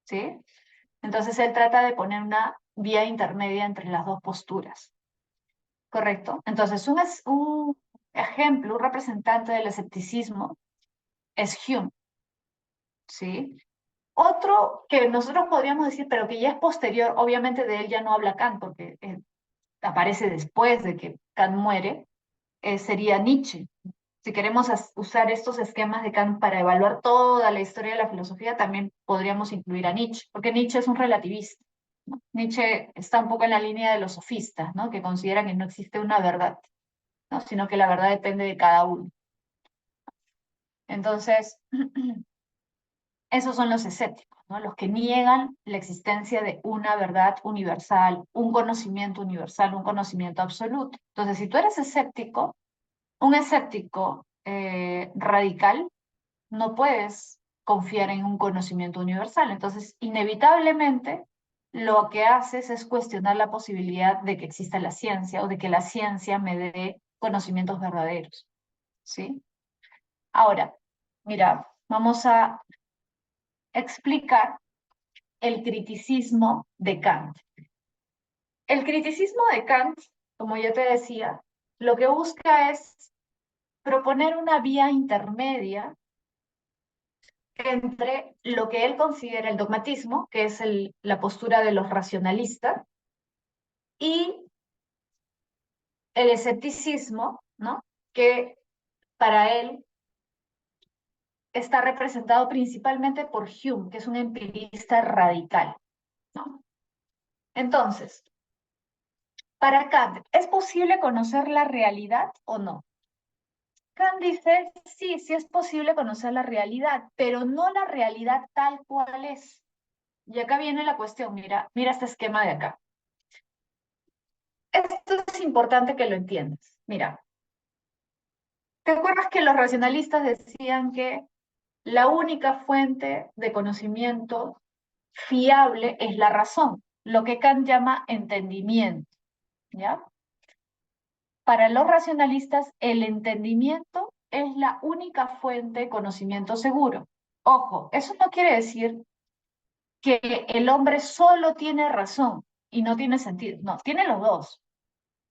¿sí? Entonces él trata de poner una vía intermedia entre las dos posturas, ¿correcto? Entonces un ejemplo, un representante del escepticismo es Hume, ¿sí? Otro que nosotros podríamos decir, pero que ya es posterior, obviamente de él ya no habla Kant, porque aparece después de que Kant muere, sería Nietzsche. Si queremos usar estos esquemas de Kant para evaluar toda la historia de la filosofía, también podríamos incluir a Nietzsche, porque Nietzsche es un relativista, ¿no? Nietzsche está un poco en la línea de los sofistas, ¿no? Que consideran que no existe una verdad, ¿no? Sino que la verdad depende de cada uno. Entonces, esos son los escépticos, ¿no? Los que niegan la existencia de una verdad universal, un conocimiento universal, un conocimiento absoluto. Entonces, si tú eres escéptico, un escéptico radical, no puedes confiar en un conocimiento universal. Entonces, inevitablemente, lo que haces es cuestionar la posibilidad de que exista la ciencia o de que la ciencia me dé conocimientos verdaderos, ¿sí? Ahora, mira, vamos a explicar el criticismo de Kant. El criticismo de Kant, como yo te decía, lo que busca es proponer una vía intermedia entre lo que él considera el dogmatismo, que es la postura de los racionalistas, y el escepticismo, ¿no? Que para él está representado principalmente por Hume, que es un empirista radical, ¿no? Entonces, para Kant, ¿es posible conocer la realidad o no? Kant dice, sí, sí es posible conocer la realidad, pero no la realidad tal cual es. Y acá viene la cuestión, mira este esquema de acá. Esto es importante que lo entiendas. Mira, ¿te acuerdas que los racionalistas decían que la única fuente de conocimiento fiable es la razón, lo que Kant llama entendimiento, ¿ya? Para los racionalistas, el entendimiento es la única fuente de conocimiento seguro. Ojo, eso no quiere decir que el hombre solo tiene razón y no tiene sentido. No, tiene los dos.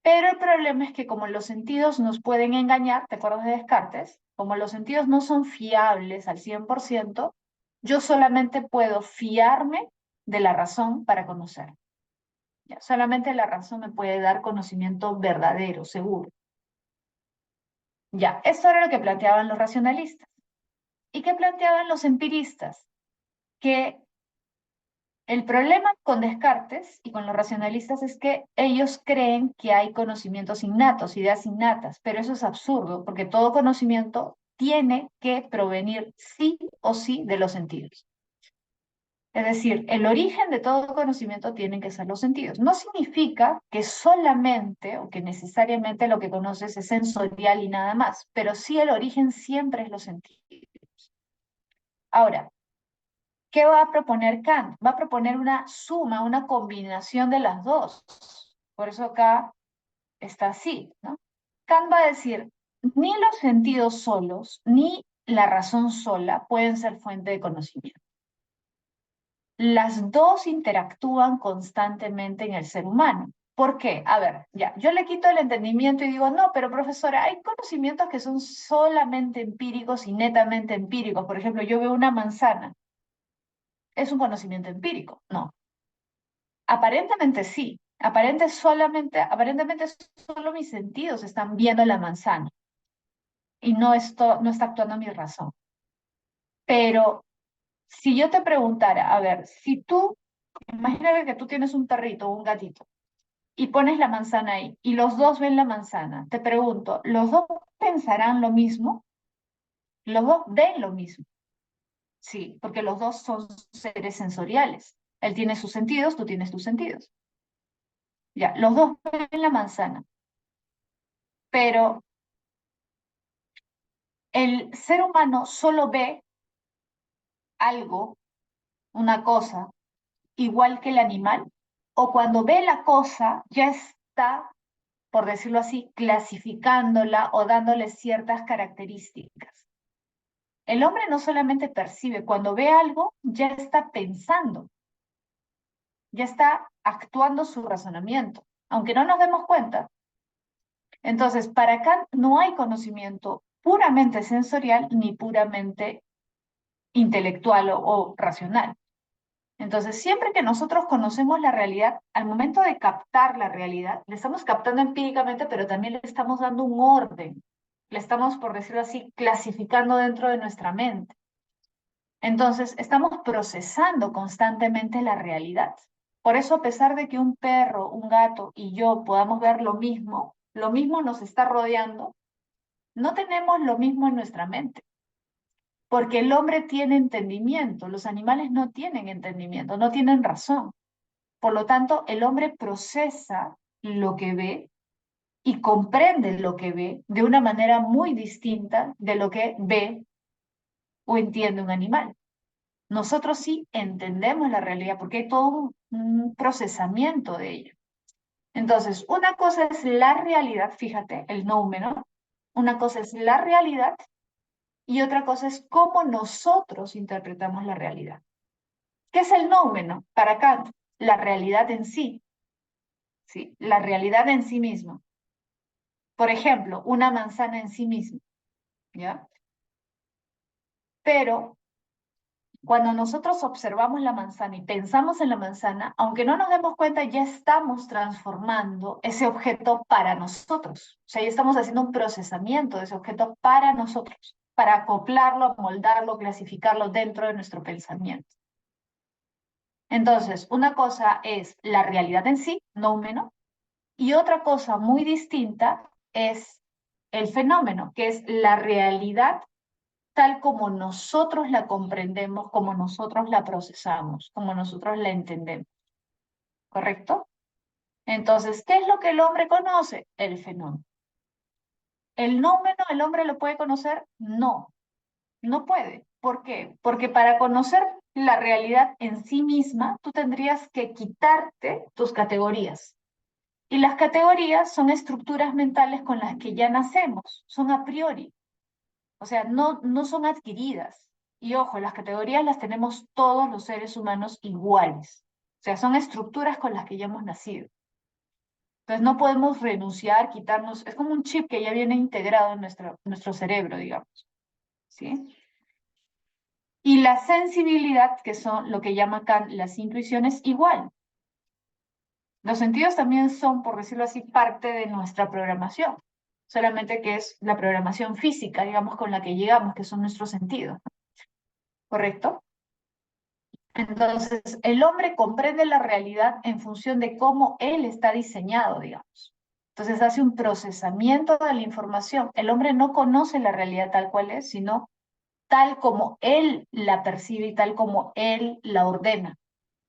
Pero el problema es que como los sentidos nos pueden engañar, ¿te acuerdas de Descartes? Como los sentidos no son fiables al 100%, yo solamente puedo fiarme de la razón para conocer. ¿Ya? Solamente la razón me puede dar conocimiento verdadero, seguro. Ya, esto era lo que planteaban los racionalistas. ¿Y qué planteaban los empiristas? Que el problema con Descartes y con los racionalistas es que ellos creen que hay conocimientos innatos, ideas innatas, pero eso es absurdo, porque todo conocimiento tiene que provenir sí o sí de los sentidos. Es decir, el origen de todo conocimiento tienen que ser los sentidos. No significa que solamente o que necesariamente lo que conoces es sensorial y nada más, pero sí el origen siempre es los sentidos. Ahora, ¿qué va a proponer Kant? Va a proponer una suma, una combinación de las dos. Por eso acá está así, ¿no? Kant va a decir, ni los sentidos solos, ni la razón sola pueden ser fuente de conocimiento. Las dos interactúan constantemente en el ser humano. ¿Por qué? A ver, ya, yo le quito el entendimiento y digo, no, pero profesora, hay conocimientos que son solamente empíricos y netamente empíricos. Por ejemplo, yo veo una manzana. ¿Es un conocimiento empírico? No. Aparentemente sí. Aparentemente solo mis sentidos están viendo la manzana y no está actuando mi razón. Pero si yo te preguntara, a ver, si tú, imagínate que tú tienes un perrito o un gatito y pones la manzana ahí y los dos ven la manzana, te pregunto, ¿los dos pensarán lo mismo? ¿Los dos ven lo mismo? Sí, porque los dos son seres sensoriales. Él tiene sus sentidos, tú tienes tus sentidos. Ya, los dos ven la manzana, pero el ser humano solo ve algo, una cosa, igual que el animal, o cuando ve la cosa ya está, por decirlo así, clasificándola o dándole ciertas características. El hombre no solamente percibe, cuando ve algo ya está pensando, ya está actuando su razonamiento, aunque no nos demos cuenta. Entonces, para Kant no hay conocimiento puramente sensorial ni puramente intelectual o racional. Entonces, siempre que nosotros conocemos la realidad, al momento de captar la realidad, le estamos captando empíricamente, pero también le estamos dando un orden. Le estamos, por decirlo así, clasificando dentro de nuestra mente. Entonces, estamos procesando constantemente la realidad. Por eso, a pesar de que un perro, un gato y yo podamos ver lo mismo nos está rodeando, no tenemos lo mismo en nuestra mente. Porque el hombre tiene entendimiento, los animales no tienen entendimiento, no tienen razón. Por lo tanto, el hombre procesa lo que ve y comprende lo que ve de una manera muy distinta de lo que ve o entiende un animal. Nosotros sí entendemos la realidad porque hay todo un procesamiento de ello. Entonces, una cosa es la realidad, fíjate, el noumeno, una cosa es la realidad y otra cosa es cómo nosotros interpretamos la realidad. ¿Qué es el noumeno? Para Kant, la realidad en sí, ¿sí? La realidad en sí misma. Por ejemplo, una manzana en sí misma, ¿ya? Pero cuando nosotros observamos la manzana y pensamos en la manzana, aunque no nos demos cuenta, ya estamos transformando ese objeto para nosotros. O sea, ya estamos haciendo un procesamiento de ese objeto para nosotros, para acoplarlo, moldarlo, clasificarlo dentro de nuestro pensamiento. Entonces, una cosa es la realidad en sí, no menos, y otra cosa muy distinta es el fenómeno, que es la realidad tal como nosotros la comprendemos, como nosotros la procesamos, como nosotros la entendemos, ¿correcto? Entonces, ¿qué es lo que el hombre conoce? El fenómeno. ¿El nómeno el hombre lo puede conocer? No, no puede. ¿Por qué? Porque para conocer la realidad en sí misma, tú tendrías que quitarte tus categorías. Y las categorías son estructuras mentales con las que ya nacemos, son a priori. O sea, no son adquiridas. Y ojo, las categorías las tenemos todos los seres humanos iguales. O sea, son estructuras con las que ya hemos nacido. Entonces no podemos renunciar, quitarnos, es como un chip que ya viene integrado en nuestro cerebro, digamos. ¿Sí? Y la sensibilidad, que son lo que llama Kant las intuiciones, igual. Los sentidos también son, por decirlo así, parte de nuestra programación. Solamente que es la programación física, digamos, con la que llegamos, que son nuestros sentidos. ¿Correcto? Entonces, el hombre comprende la realidad en función de cómo él está diseñado, digamos. Entonces, hace un procesamiento de la información. El hombre no conoce la realidad tal cual es, sino tal como él la percibe y tal como él la ordena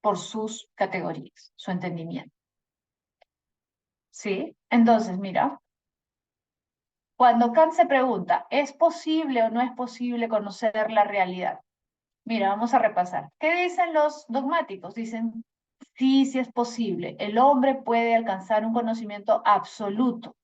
por sus categorías, su entendimiento. ¿Sí? Entonces, mira, cuando Kant se pregunta, ¿es posible o no es posible conocer la realidad? Mira, vamos a repasar. ¿Qué dicen los dogmáticos? Dicen, sí, sí es posible. El hombre puede alcanzar un conocimiento absoluto.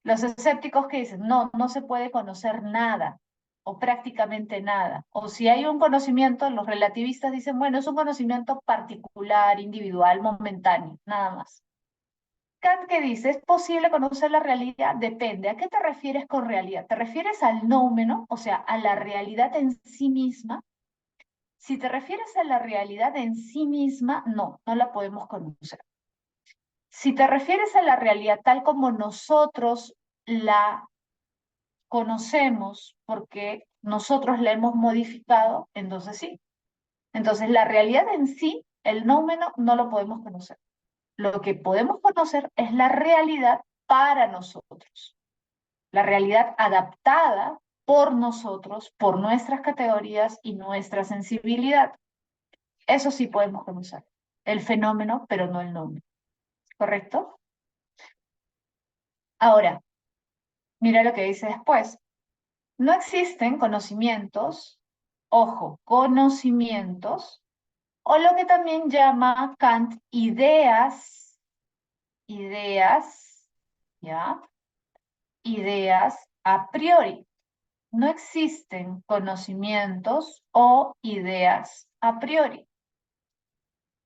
Los escépticos que dicen, no, no se puede conocer nada o prácticamente nada. O si hay un conocimiento, los relativistas dicen, bueno, es un conocimiento particular, individual, momentáneo, nada más. Kant que dice, ¿es posible conocer la realidad? Depende. ¿A qué te refieres con realidad? ¿Te refieres al noumeno, o sea, a la realidad en sí misma? Si te refieres a la realidad en sí misma, no, no la podemos conocer. Si te refieres a la realidad tal como nosotros la conocemos porque nosotros la hemos modificado, entonces sí. Entonces la realidad en sí, el noumeno, no lo podemos conocer. Lo que podemos conocer es la realidad para nosotros, la realidad adaptada por nosotros, por nuestras categorías y nuestra sensibilidad. Eso sí podemos conocer. El fenómeno, pero no el nombre. ¿Correcto? Ahora, mira lo que dice después. No existen conocimientos, ojo, conocimientos, o lo que también llama Kant ideas, ¿ya? Ideas a priori. No existen conocimientos o ideas a priori.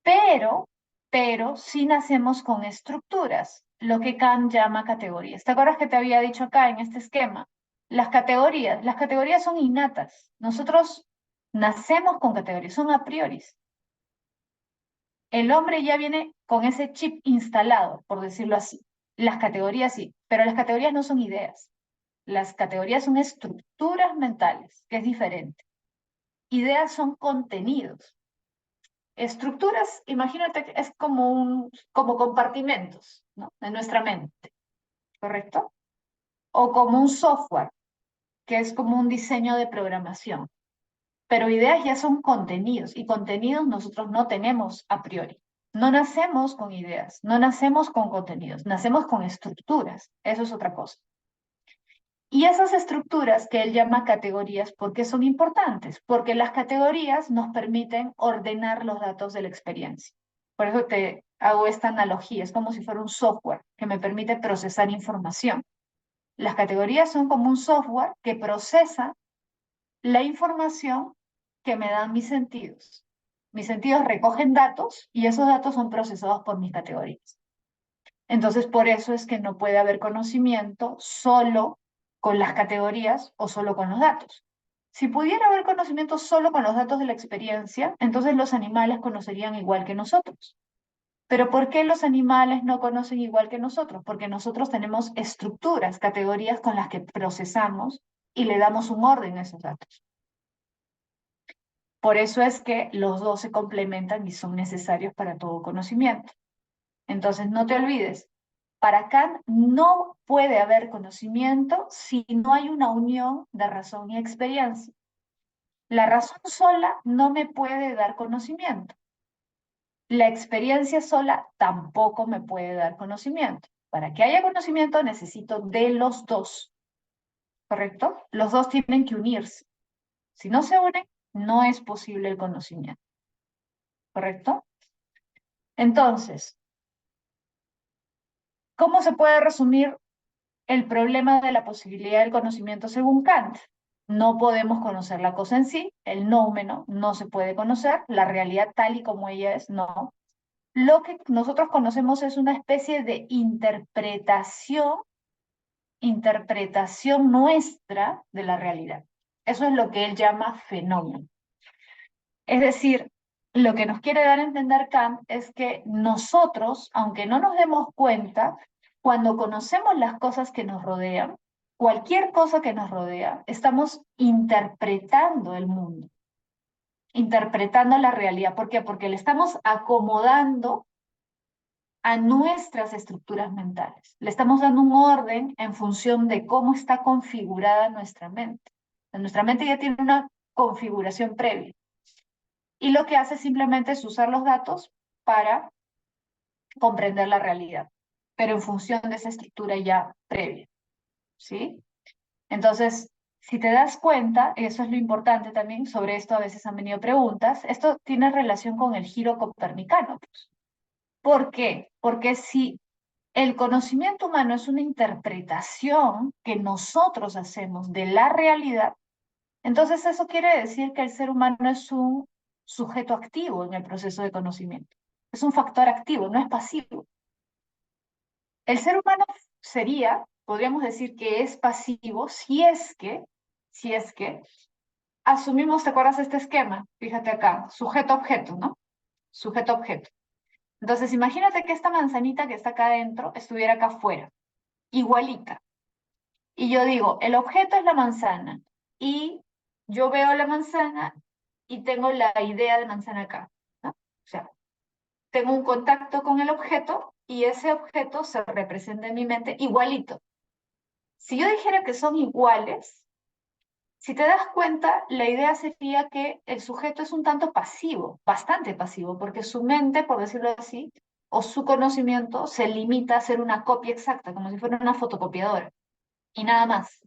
Pero, pero sí nacemos con estructuras, lo que Kant llama categorías. ¿Te acuerdas que te había dicho acá en este esquema? Las categorías son innatas. Nosotros nacemos con categorías, son a priori. El hombre ya viene con ese chip instalado, por decirlo así. Las categorías sí, pero las categorías no son ideas. Las categorías son estructuras mentales, que es diferente. Ideas son contenidos. Estructuras, imagínate que es como compartimentos, ¿no? En nuestra mente, ¿correcto? O como un software, que es como un diseño de programación. Pero ideas ya son contenidos y contenidos nosotros no tenemos a priori. No nacemos con ideas, no nacemos con contenidos, nacemos con estructuras. Eso es otra cosa. Y esas estructuras que él llama categorías, ¿por qué son importantes? Porque las categorías nos permiten ordenar los datos de la experiencia. Por eso te hago esta analogía, es como si fuera un software que me permite procesar información. Las categorías son como un software que procesa la información que me dan mis sentidos. Mis sentidos recogen datos y esos datos son procesados por mis categorías. Entonces, por eso es que no puede haber conocimiento solo con las categorías o solo con los datos. Si pudiera haber conocimiento solo con los datos de la experiencia, entonces los animales conocerían igual que nosotros. Pero ¿por qué los animales no conocen igual que nosotros? Porque nosotros tenemos estructuras, categorías con las que procesamos y le damos un orden a esos datos. Por eso es que los dos se complementan y son necesarios para todo conocimiento. Entonces, no te olvides, para Kant no puede haber conocimiento si no hay una unión de razón y experiencia. La razón sola no me puede dar conocimiento. La experiencia sola tampoco me puede dar conocimiento. Para que haya conocimiento necesito de los dos, ¿correcto? Los dos tienen que unirse. Si no se unen, no es posible el conocimiento, ¿correcto? Entonces, ¿cómo se puede resumir el problema de la posibilidad del conocimiento según Kant? No podemos conocer la cosa en sí, el noumeno no se puede conocer, la realidad tal y como ella es, no. Lo que nosotros conocemos es una especie de interpretación nuestra de la realidad. Eso es lo que él llama fenómeno. Es decir, lo que nos quiere dar a entender Kant es que nosotros, aunque no nos demos cuenta, cuando conocemos las cosas que nos rodean, cualquier cosa que nos rodea, estamos interpretando el mundo, interpretando la realidad. ¿Por qué? Porque le estamos acomodando a nuestras estructuras mentales. Le estamos dando un orden en función de cómo está configurada nuestra mente. Nuestra mente ya tiene una configuración previa. Y lo que hace simplemente es usar los datos para comprender la realidad, pero en función de esa estructura ya previa, ¿sí? Entonces, si te das cuenta, eso es lo importante también, sobre esto a veces han venido preguntas, esto tiene relación con el giro copernicano, pues. ¿Por qué? Porque si el conocimiento humano es una interpretación que nosotros hacemos de la realidad, entonces eso quiere decir que el ser humano es un sujeto activo en el proceso de conocimiento. Es un factor activo, no es pasivo. El ser humano sería, podríamos decir que es pasivo si es que asumimos, ¿te acuerdas de este esquema? Fíjate acá, sujeto-objeto, ¿no? Sujeto-objeto. Entonces, imagínate que esta manzanita que está acá adentro estuviera acá afuera, igualita. Y yo digo, el objeto es la manzana. Y yo veo la manzana y tengo la idea de manzana acá, ¿no? O sea, tengo un contacto con el objeto y ese objeto se representa en mi mente igualito. Si yo dijera que son iguales, si te das cuenta, la idea sería que el sujeto es un tanto pasivo, bastante pasivo, porque su mente, por decirlo así, o su conocimiento se limita a ser una copia exacta, como si fuera una fotocopiadora, y nada más.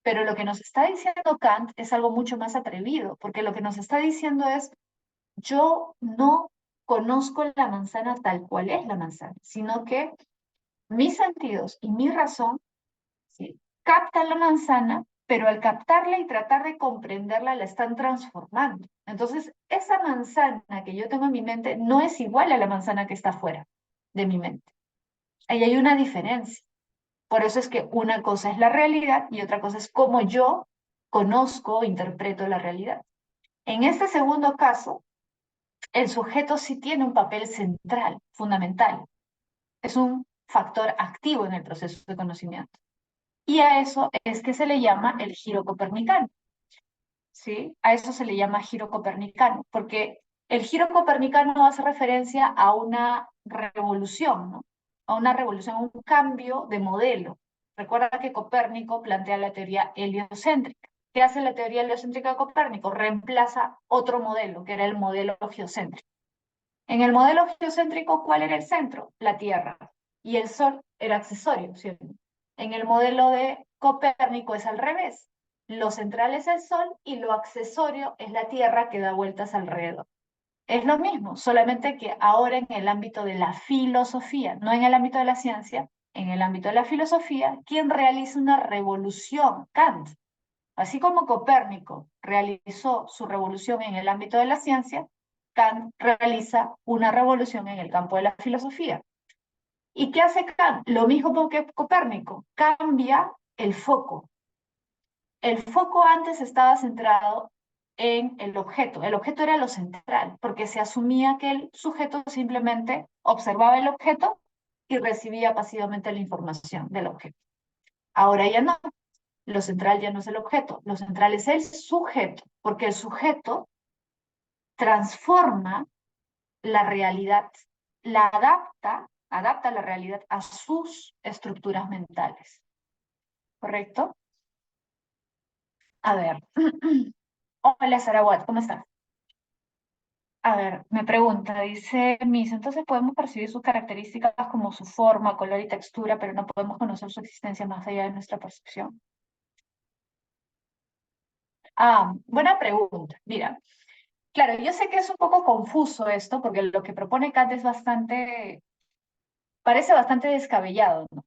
Pero lo que nos está diciendo Kant es algo mucho más atrevido, porque lo que nos está diciendo es, yo no conozco la manzana tal cual es la manzana, sino que mis sentidos y mi razón, ¿sí?, captan la manzana, pero al captarla y tratar de comprenderla, la están transformando. Entonces, esa manzana que yo tengo en mi mente no es igual a la manzana que está fuera de mi mente. Ahí hay una diferencia. Por eso es que una cosa es la realidad y otra cosa es cómo yo conozco o interpreto la realidad. En este segundo caso, el sujeto sí tiene un papel central, fundamental. Es un factor activo en el proceso de conocimiento. Y a eso es que se le llama el giro copernicano, ¿sí? A eso se le llama giro copernicano, porque el giro copernicano hace referencia a una revolución, ¿no? A una revolución, a un cambio de modelo. Recuerda que Copérnico plantea la teoría heliocéntrica. ¿Qué hace la teoría heliocéntrica de Copérnico? Reemplaza otro modelo, que era el modelo geocéntrico. En el modelo geocéntrico, ¿cuál era el centro? La Tierra. Y el Sol era accesorio, ¿cierto? En el modelo de Copérnico es al revés. Lo central es el Sol y lo accesorio es la Tierra que da vueltas alrededor. Es lo mismo, solamente que ahora en el ámbito de la filosofía, no en el ámbito de la ciencia, en el ámbito de la filosofía, ¿quién realiza una revolución? Kant. Así como Copérnico realizó su revolución en el ámbito de la ciencia, Kant realiza una revolución en el campo de la filosofía. ¿Y qué hace Kant? Lo mismo que Copérnico, cambia el foco. El foco antes estaba centrado en el objeto era lo central, porque se asumía que el sujeto simplemente observaba el objeto y recibía pasivamente la información del objeto. Ahora ya no, lo central ya no es el objeto, lo central es el sujeto, porque el sujeto transforma la realidad, la adapta la realidad a sus estructuras mentales. ¿Correcto? A ver. Hola, Sarawat, ¿cómo estás? A ver, me pregunta, dice Miss, entonces podemos percibir sus características como su forma, color y textura, pero no podemos conocer su existencia más allá de nuestra percepción. Ah, buena pregunta. Mira, claro, yo sé que es un poco confuso esto, porque lo que propone Kant es bastante, parece bastante descabellado, ¿no?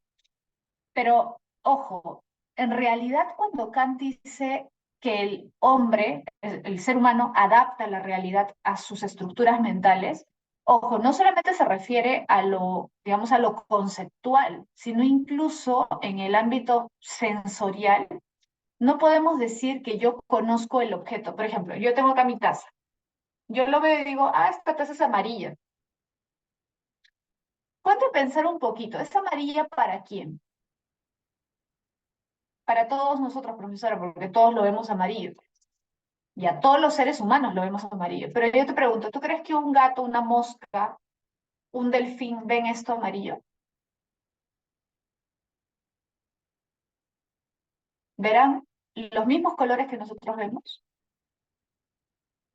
Pero, ojo, en realidad cuando Kant dice que el hombre, el ser humano, adapta la realidad a sus estructuras mentales, ojo, no solamente se refiere a lo, digamos, a lo conceptual, sino incluso en el ámbito sensorial. No podemos decir que yo conozco el objeto. Por ejemplo, yo tengo acá mi taza. Yo lo veo y digo, ah, esta taza es amarilla. Ponte a pensar un poquito, ¿es amarilla para quién? Para todos nosotros, profesora, porque todos lo vemos amarillo. Y a todos los seres humanos lo vemos amarillo. Pero yo te pregunto, ¿tú crees que un gato, una mosca, un delfín ven esto amarillo? ¿Verán los mismos colores que nosotros vemos?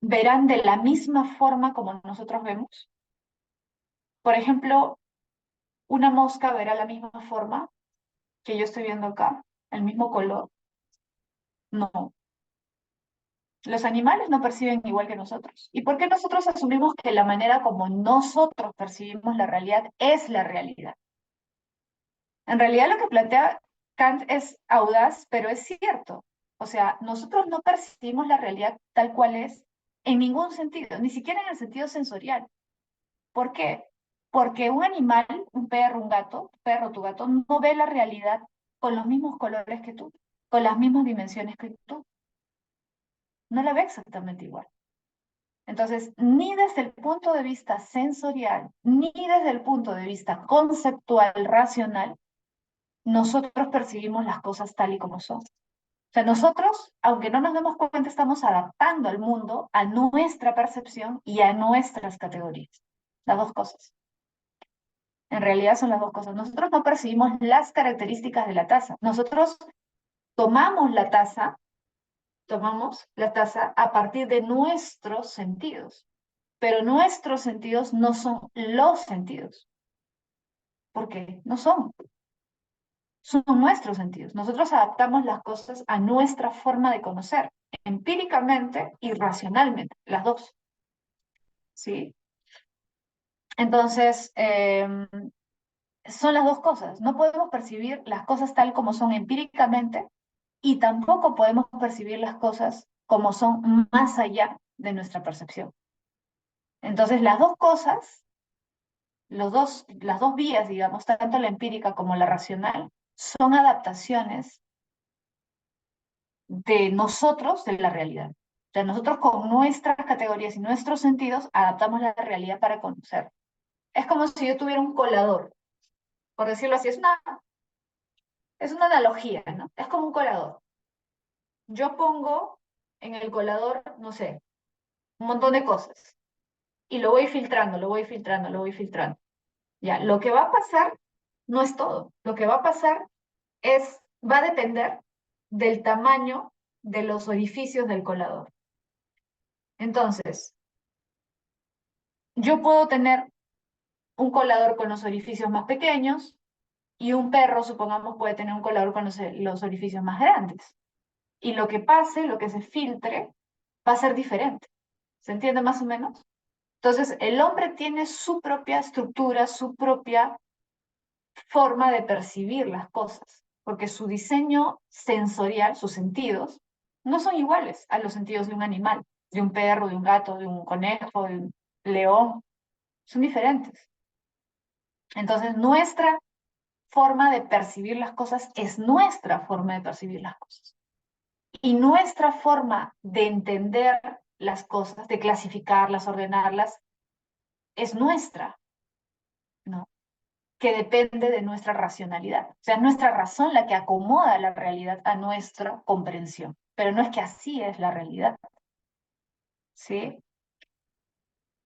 ¿Verán de la misma forma como nosotros vemos? Por ejemplo, una mosca verá la misma forma que yo estoy viendo acá, el mismo color. No. Los animales no perciben igual que nosotros. ¿Y por qué nosotros asumimos que la manera como nosotros percibimos la realidad es la realidad? En realidad lo que plantea Kant es audaz, pero es cierto. O sea, nosotros no percibimos la realidad tal cual es en ningún sentido, ni siquiera en el sentido sensorial. ¿Por qué? Porque un animal, un perro, un gato, perro, tu gato, no ve la realidad con los mismos colores que tú, con las mismas dimensiones que tú. No la ve exactamente igual. Entonces, ni desde el punto de vista sensorial, ni desde el punto de vista conceptual, racional, nosotros percibimos las cosas tal y como son. O sea, nosotros, aunque no nos demos cuenta, estamos adaptando al mundo a nuestra percepción y a nuestras categorías. Las dos cosas. En realidad son las dos cosas. Nosotros no percibimos las características de la taza. Nosotros tomamos tomamos la taza a partir de nuestros sentidos, pero nuestros sentidos no son los sentidos. ¿Por qué? No son. Son nuestros sentidos. Nosotros adaptamos las cosas a nuestra forma de conocer, empíricamente y racionalmente, las dos. ¿Sí? Entonces, son las dos cosas. No podemos percibir las cosas tal como son empíricamente y tampoco podemos percibir las cosas como son más allá de nuestra percepción. Entonces, las dos cosas, las dos vías, digamos, tanto la empírica como la racional, son adaptaciones de nosotros de la realidad. O sea, nosotros con nuestras categorías y nuestros sentidos adaptamos la realidad para conocer. Es como si yo tuviera un colador, por decirlo así, es una analogía, ¿no? Es como un colador. Yo pongo en el colador, no sé, un montón de cosas y lo voy filtrando, lo voy filtrando, lo voy filtrando. Ya, lo que va a pasar no es todo. Lo que va a pasar va a depender del tamaño de los orificios del colador. Entonces, yo puedo tener un colador con los orificios más pequeños y un perro, supongamos, puede tener un colador con los orificios más grandes. Y lo que pase, lo que se filtre, va a ser diferente. ¿Se entiende más o menos? Entonces, el hombre tiene su propia estructura, su propia forma de percibir las cosas, porque su diseño sensorial, sus sentidos, no son iguales a los sentidos de un animal, de un perro, de un gato, de un conejo, de un león, son diferentes. Entonces, nuestra forma de percibir las cosas es nuestra forma de percibir las cosas. Y nuestra forma de entender las cosas, de clasificarlas, ordenarlas, es nuestra, ¿no? Que depende de nuestra racionalidad. O sea, es nuestra razón la que acomoda la realidad a nuestra comprensión. Pero no es que así es la realidad, ¿sí?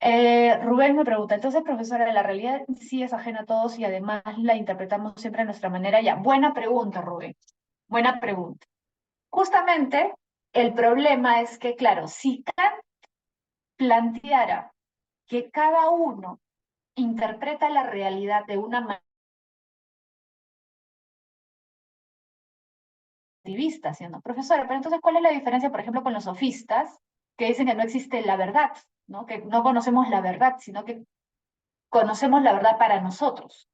Rubén me pregunta, entonces, profesora, ¿la realidad sí es ajena a todos y además la interpretamos siempre a nuestra manera? Ya, buena pregunta, Rubén. Buena pregunta. Justamente el problema es que, claro, si Kant planteara que cada uno interpreta la realidad de una manera relativista, siendo profesora, pero entonces, ¿cuál es la diferencia, por ejemplo, con los sofistas que dicen que no existe la verdad, ¿no? Que no conocemos la verdad, sino que conocemos la verdad para nosotros?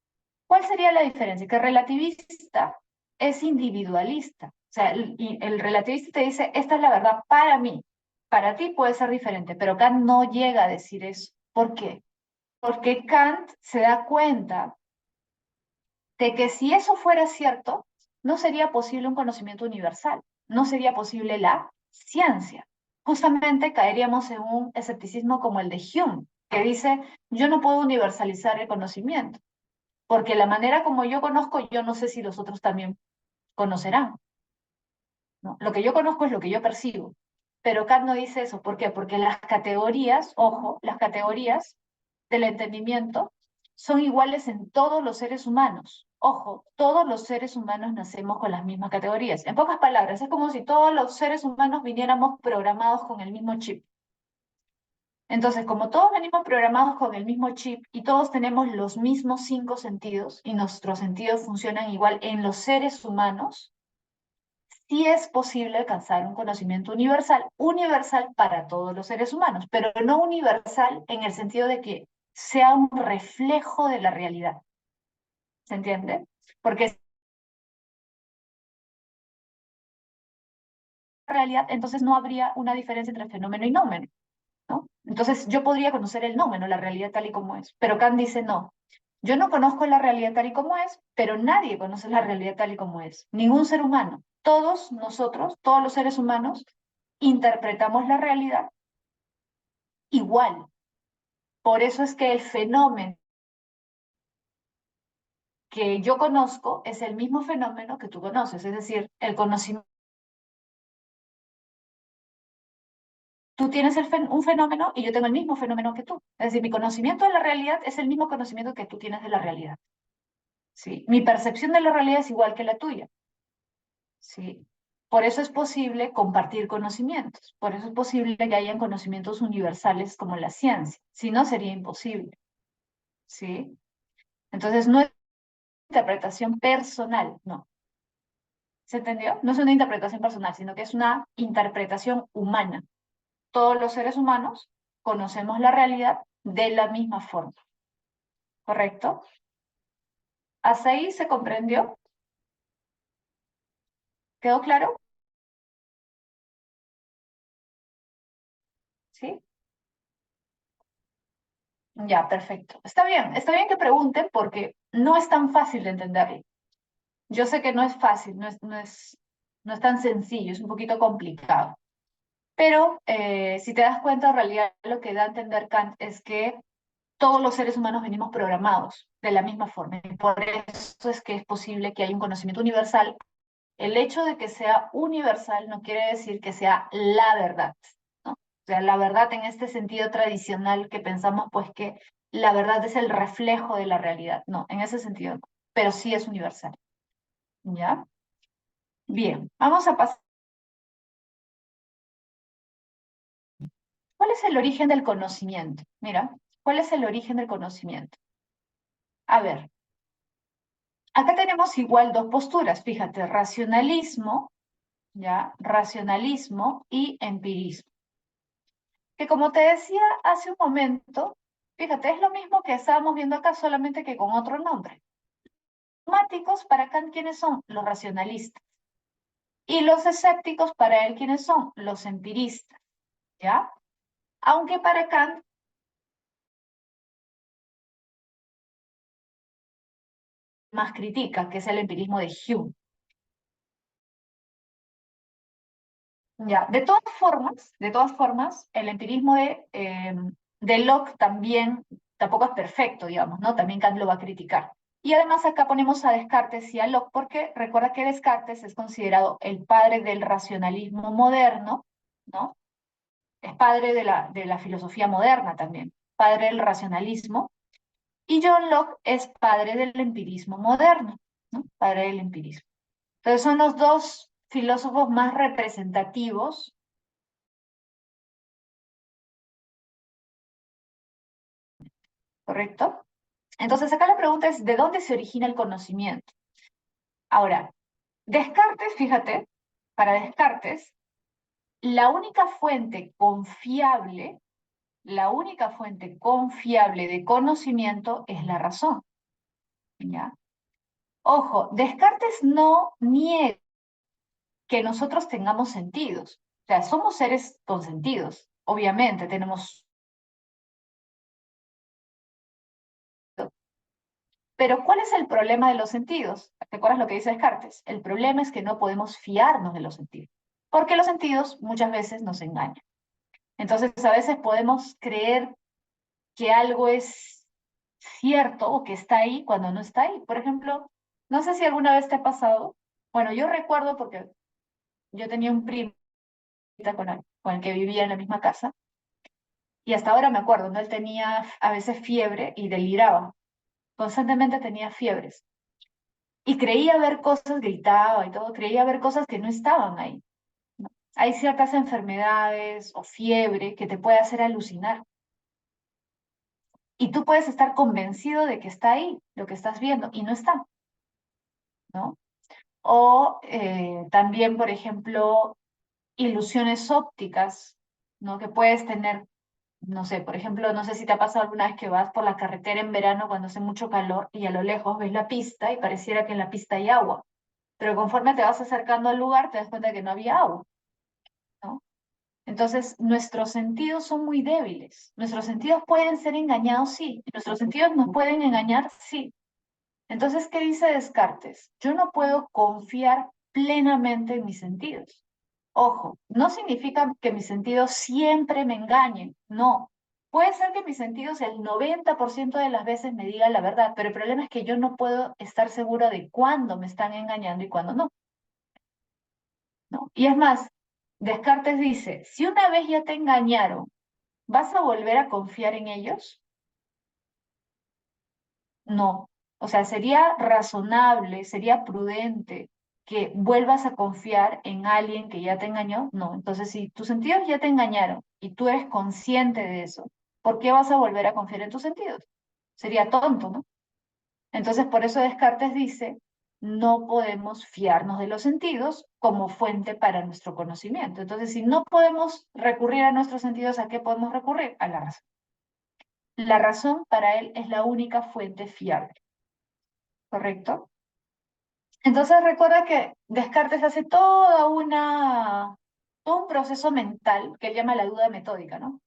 ¿Cuál sería la diferencia? Que el relativista es individualista. O sea, el relativista te dice, esta es la verdad para mí. Para ti puede ser diferente, pero Kant no llega a decir eso. ¿Por qué? Porque Kant se da cuenta de que si eso fuera cierto, no sería posible un conocimiento universal, no sería posible la ciencia. Justamente caeríamos en un escepticismo como el de Hume, que dice, yo no puedo universalizar el conocimiento, porque la manera como yo conozco, yo no sé si los otros también conocerán, ¿no? Lo que yo conozco es lo que yo percibo. Pero Kant no dice eso. ¿Por qué? Porque las categorías, ojo, las categorías del entendimiento son iguales en todos los seres humanos. Ojo, todos los seres humanos nacemos con las mismas categorías. En pocas palabras, es como si todos los seres humanos viniéramos programados con el mismo chip. Entonces, como todos venimos programados con el mismo chip y todos tenemos los mismos 5 sentidos y nuestros sentidos funcionan igual en los seres humanos, sí es posible alcanzar un conocimiento universal, universal para todos los seres humanos, pero no universal en el sentido de que sea un reflejo de la realidad. ¿Se entiende? Porque realidad, entonces no habría una diferencia entre fenómeno y nómeno, ¿no? Entonces yo podría conocer el nómeno, la realidad tal y como es, pero Kant dice no. Yo no conozco la realidad tal y como es, pero nadie conoce la realidad tal y como es. Ningún ser humano. Todos nosotros, todos los seres humanos, interpretamos la realidad igual. Por eso es que el fenómeno que yo conozco es el mismo fenómeno que tú conoces. Es decir, el conocimiento. Tú tienes un fenómeno y yo tengo el mismo fenómeno que tú. Es decir, mi conocimiento de la realidad es el mismo conocimiento que tú tienes de la realidad. ¿Sí? Mi percepción de la realidad es igual que la tuya. ¿Sí? Por eso es posible compartir conocimientos. Por eso es posible que hayan conocimientos universales como la ciencia. Si no, sería imposible. ¿Sí? Entonces, no es interpretación personal, no. ¿Se entendió? No es una interpretación personal, sino que es una interpretación humana. Todos los seres humanos conocemos la realidad de la misma forma. ¿Correcto? ¿Hasta ahí se comprendió? ¿Quedó claro? ¿Sí? Ya, perfecto. Está bien que pregunten porque no es tan fácil de entenderlo. Yo sé que no es fácil, no es tan sencillo, es un poquito complicado. Pero si te das cuenta, en realidad lo que da a entender Kant es que todos los seres humanos venimos programados de la misma forma. Y por eso es que es posible que haya un conocimiento universal. El hecho de que sea universal no quiere decir que sea la verdad, ¿no? O sea, la verdad en este sentido tradicional que pensamos pues que la verdad es el reflejo de la realidad. No, en ese sentido no, pero sí es universal. ¿Ya? Bien, vamos a pasar. ¿Cuál es el origen del conocimiento? Mira, ¿cuál es el origen del conocimiento? A ver, acá tenemos igual dos posturas, fíjate, racionalismo, ¿ya? Racionalismo y empirismo. Que como te decía hace un momento, fíjate, es lo mismo que estábamos viendo acá, solamente que con otro nombre. Dogmáticos para Kant, ¿quiénes son? Los racionalistas. Y los escépticos para él, ¿quiénes son? Los empiristas, ¿ya? Aunque para Kant, más critica, que es el empirismo de Hume. Ya, de todas formas, el empirismo de Locke también, tampoco es perfecto, digamos, ¿no? También Kant lo va a criticar. Y además acá ponemos a Descartes y a Locke porque recuerda que Descartes es considerado el padre del racionalismo moderno, ¿no? Es padre de la filosofía moderna también, padre del racionalismo. Y John Locke es padre del empirismo moderno, ¿no? Padre del empirismo. Entonces son los dos filósofos más representativos, ¿correcto? Entonces acá la pregunta es, ¿de dónde se origina el conocimiento? Ahora, Descartes, fíjate, para Descartes, la única fuente confiable, la única fuente confiable de conocimiento es la razón, ¿ya? Ojo, Descartes no niega que nosotros tengamos sentidos. O sea, somos seres con sentidos. Obviamente tenemos. Pero ¿cuál es el problema de los sentidos? ¿Te acuerdas lo que dice Descartes? El problema es que no podemos fiarnos de los sentidos, porque los sentidos muchas veces nos engañan. Entonces, a veces podemos creer que algo es cierto o que está ahí cuando no está ahí. Por ejemplo, no sé si alguna vez te ha pasado. Bueno, yo recuerdo porque yo tenía un primo con el que vivía en la misma casa y hasta ahora me acuerdo, ¿no? Él tenía a veces fiebre y deliraba. Constantemente tenía fiebres. Y creía ver cosas, gritaba y todo, creía ver cosas que no estaban ahí, ¿no? Hay ciertas enfermedades o fiebre que te puede hacer alucinar. Y tú puedes estar convencido de que está ahí, lo que estás viendo, y no está, ¿no? O también, por ejemplo, ilusiones ópticas, ¿no? Que puedes tener, no sé, por ejemplo, no sé si te ha pasado alguna vez que vas por la carretera en verano cuando hace mucho calor y a lo lejos ves la pista y pareciera que en la pista hay agua, pero conforme te vas acercando al lugar te das cuenta que no había agua. ¿no? Entonces, nuestros sentidos son muy débiles. Nuestros sentidos pueden ser engañados, sí. Nuestros sentidos nos pueden engañar, sí. Entonces, ¿qué dice Descartes? Yo no puedo confiar plenamente en mis sentidos. Ojo, no significa que mis sentidos siempre me engañen, no. Puede ser que mis sentidos el 90% de las veces me digan la verdad, pero el problema es que yo no puedo estar segura de cuándo me están engañando y cuándo no, ¿no? Y es más, Descartes dice, si una vez ya te engañaron, ¿vas a volver a confiar en ellos? No. O sea, sería razonable, sería prudente que vuelvas a confiar en alguien que ya te engañó. No. Entonces, si tus sentidos ya te engañaron y tú eres consciente de eso, ¿por qué vas a volver a confiar en tus sentidos? Sería tonto, ¿no? Entonces, por eso Descartes dice, no podemos fiarnos de los sentidos como fuente para nuestro conocimiento. Entonces, si no podemos recurrir a nuestros sentidos, ¿a qué podemos recurrir? A la razón. La razón para él es la única fuente fiable, ¿correcto? Entonces recuerda que Descartes hace todo un proceso mental que él llama la duda metódica, ¿no?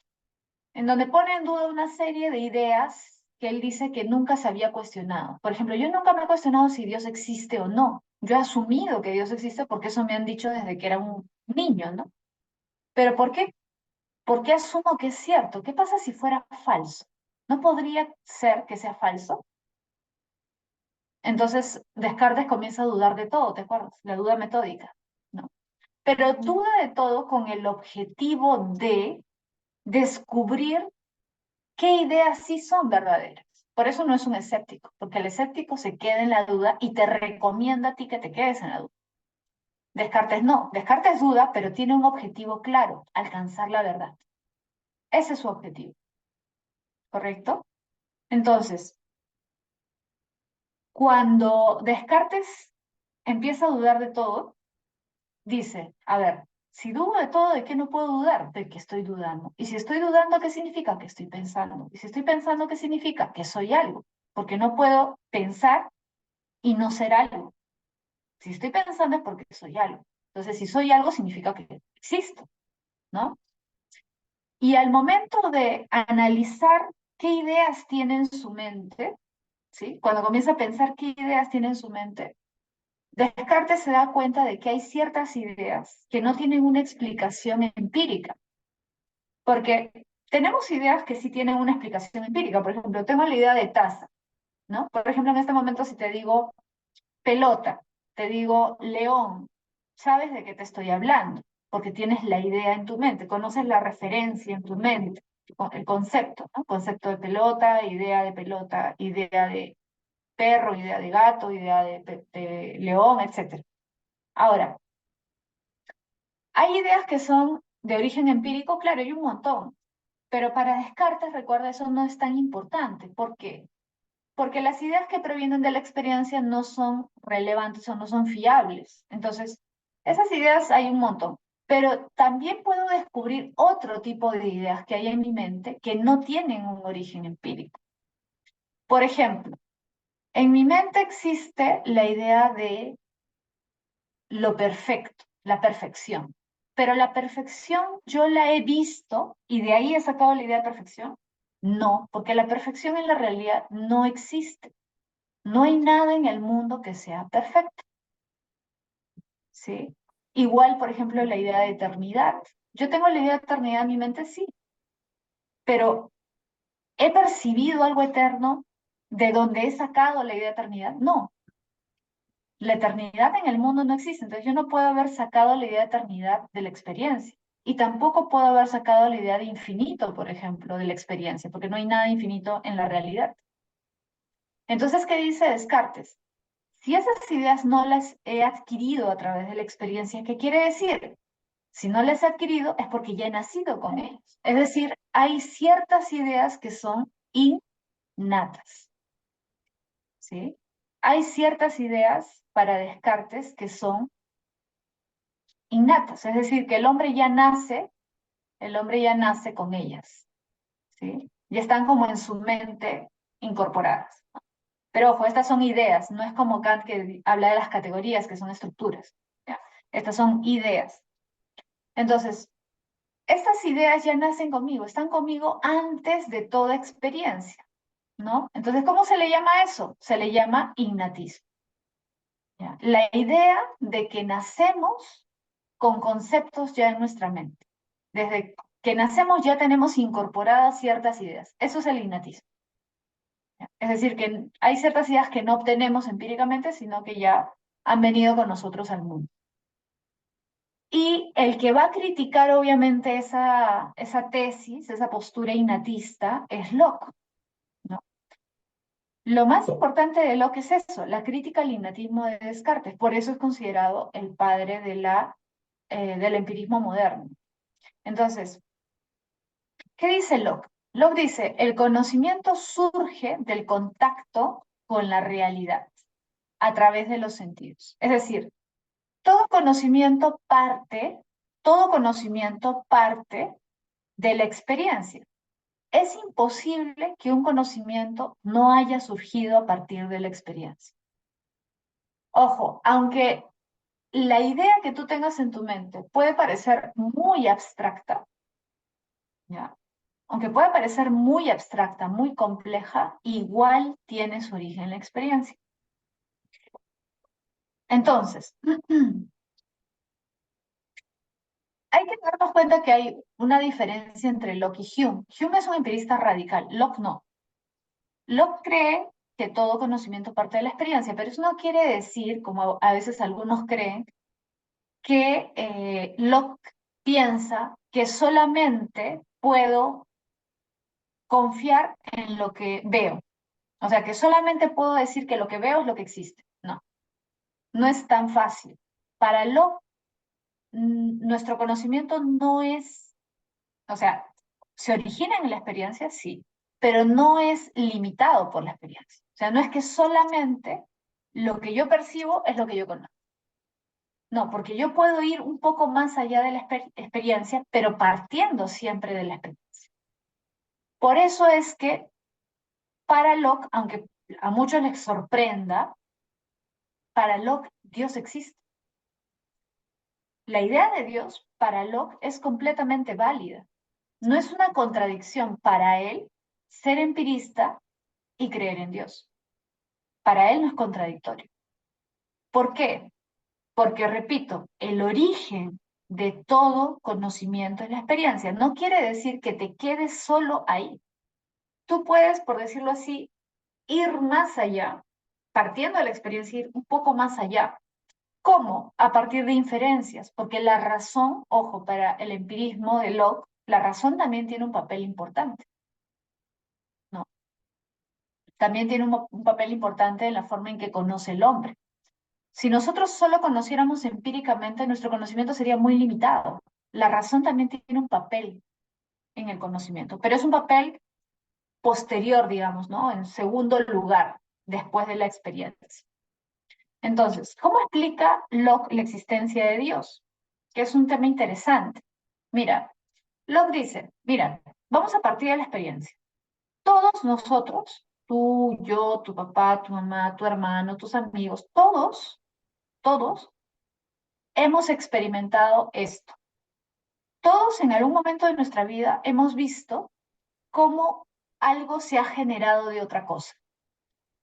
En donde pone en duda una serie de ideas que él dice que nunca se había cuestionado. Por ejemplo, yo nunca me he cuestionado si Dios existe o no. Yo he asumido que Dios existe porque eso me han dicho desde que era un niño, ¿no? Pero ¿por qué? ¿Por qué asumo que es cierto? ¿Qué pasa si fuera falso? ¿No podría ser que sea falso? Entonces Descartes comienza a dudar de todo, ¿te acuerdas? La duda metódica, ¿no? Pero duda de todo con el objetivo de descubrir qué ideas sí son verdaderas. Por eso no es un escéptico, porque el escéptico se queda en la duda y te recomienda a ti que te quedes en la duda. Descartes no, Descartes duda, pero tiene un objetivo claro, alcanzar la verdad. Ese es su objetivo, ¿correcto? Entonces, cuando Descartes empieza a dudar de todo, dice, a ver, si dudo de todo, ¿de qué no puedo dudar? De que estoy dudando. Y si estoy dudando, ¿qué significa? Que estoy pensando. Y si estoy pensando, ¿qué significa? Que soy algo. Porque no puedo pensar y no ser algo. Si estoy pensando es porque soy algo. Entonces, si soy algo, significa que existo, ¿no? Y al momento de analizar qué ideas tiene en su mente, ¿sí? Cuando comienza a pensar qué ideas tiene en su mente, Descartes se da cuenta de que hay ciertas ideas que no tienen una explicación empírica, porque tenemos ideas que sí tienen una explicación empírica. Por ejemplo, tengo la idea de taza, ¿no? Por ejemplo, en este momento si te digo pelota, te digo león, sabes de qué te estoy hablando, porque tienes la idea en tu mente, conoces la referencia en tu mente, el concepto, ¿no? Concepto de pelota, idea de perro, idea de gato, idea de león, etc. Ahora, hay ideas que son de origen empírico, claro, hay un montón, pero para Descartes, recuerda, eso no es tan importante. ¿Por qué? Porque las ideas que provienen de la experiencia no son relevantes o no son fiables. Entonces, esas ideas hay un montón, pero también puedo descubrir otro tipo de ideas que hay en mi mente que no tienen un origen empírico. Por ejemplo, en mi mente existe la idea de lo perfecto, la perfección. Pero la perfección yo la he visto y de ahí he sacado la idea de perfección. No, porque la perfección en la realidad no existe. No hay nada en el mundo que sea perfecto, ¿sí? Igual, por ejemplo, la idea de eternidad. Yo tengo la idea de eternidad en mi mente, sí, pero ¿he percibido algo eterno de donde he sacado la idea de eternidad? No, la eternidad en el mundo no existe, entonces yo no puedo haber sacado la idea de eternidad de la experiencia. Y tampoco puedo haber sacado la idea de infinito, por ejemplo, de la experiencia, porque no hay nada infinito en la realidad. Entonces, ¿qué dice Descartes? Si esas ideas no las he adquirido a través de la experiencia, ¿qué quiere decir? Si no las he adquirido es porque ya he nacido con ellas. Es decir, hay ciertas ideas que son innatas, ¿sí? Hay ciertas ideas para Descartes que son innatas, es decir, que el hombre ya nace con ellas, ¿sí? Ya están como en su mente incorporadas. Pero ojo, estas son ideas, no es como Kant que habla de las categorías, que son estructuras. ¿Ya? Estas son ideas. Entonces, estas ideas ya nacen conmigo, están conmigo antes de toda experiencia, ¿no? Entonces, ¿cómo se le llama a eso? Se le llama innatismo. ¿Ya? La idea de que nacemos con conceptos ya en nuestra mente. Desde que nacemos ya tenemos incorporadas ciertas ideas. Eso es el innatismo. ¿Ya? Es decir, que hay ciertas ideas que no obtenemos empíricamente, sino que ya han venido con nosotros al mundo. Y el que va a criticar, obviamente, esa tesis, esa postura innatista, es Locke, ¿no? Lo más importante de Locke es eso, la crítica al innatismo de Descartes. Por eso es considerado el padre del empirismo moderno. Entonces, ¿qué dice Locke? Locke dice, el conocimiento surge del contacto con la realidad a través de los sentidos. Es decir, todo todo conocimiento parte de la experiencia. Es imposible que un conocimiento no haya surgido a partir de la experiencia. Ojo, aunque la idea que tú tengas en tu mente puede parecer muy abstracta, ¿ya? Aunque pueda parecer muy abstracta, muy compleja, igual tiene su origen en la experiencia. Entonces, hay que darnos cuenta que hay una diferencia entre Locke y Hume. Hume es un empirista radical, Locke no. Locke cree que todo conocimiento parte de la experiencia, pero eso no quiere decir, como a veces algunos creen, que Locke piensa que solamente puedo confiar en lo que veo. O sea, que solamente puedo decir que lo que veo es lo que existe. No, no es tan fácil. Para Locke, nuestro conocimiento no es, o sea, se origina en la experiencia, sí, pero no es limitado por la experiencia. O sea, no es que solamente lo que yo percibo es lo que yo conozco. No, porque yo puedo ir un poco más allá de la experiencia, pero partiendo siempre de la experiencia. Por eso es que para Locke, aunque a muchos les sorprenda, para Locke Dios existe. La idea de Dios para Locke es completamente válida. No es una contradicción para él ser empirista y creer en Dios. Para él no es contradictorio. ¿Por qué? Porque, repito, el origen de todo conocimiento es la experiencia. No quiere decir que te quedes solo ahí. Tú puedes, por decirlo así, ir más allá, partiendo de la experiencia, ir un poco más allá. ¿Cómo? A partir de inferencias, porque la razón, ojo, para el empirismo de Locke, la razón también tiene un papel importante, ¿no? También tiene un papel importante en la forma en que conoce el hombre. Si nosotros solo conociéramos empíricamente, nuestro conocimiento sería muy limitado. La razón también tiene un papel en el conocimiento, pero es un papel posterior, digamos, ¿no? En segundo lugar, después de la experiencia. Entonces, ¿cómo explica Locke la existencia de Dios? Que es un tema interesante. Mira, Locke dice, mira, vamos a partir de la experiencia. Todos nosotros, tú, yo, tu papá, tu mamá, tu hermano, tus amigos, todos hemos experimentado esto. Todos en algún momento de nuestra vida hemos visto cómo algo se ha generado de otra cosa.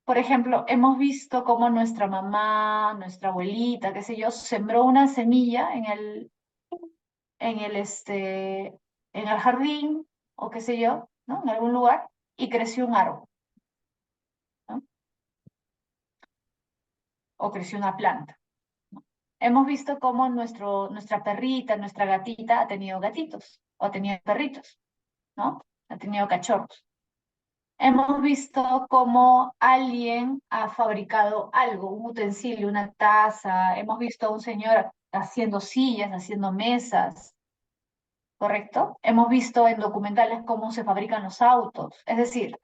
Por ejemplo, hemos visto cómo nuestra mamá, nuestra abuelita, qué sé yo, sembró una semilla en el, este, en el jardín o qué sé yo, ¿no? En algún lugar y creció un árbol, ¿no? O creció una planta, ¿no? Hemos visto cómo nuestra perrita, nuestra gatita ha tenido gatitos o ha tenido perritos, ¿no? Ha tenido cachorros. Hemos visto cómo alguien ha fabricado algo, un utensilio, una taza. Hemos visto a un señor haciendo sillas, haciendo mesas, ¿correcto? Hemos visto en documentales cómo se fabrican los autos. Es decir,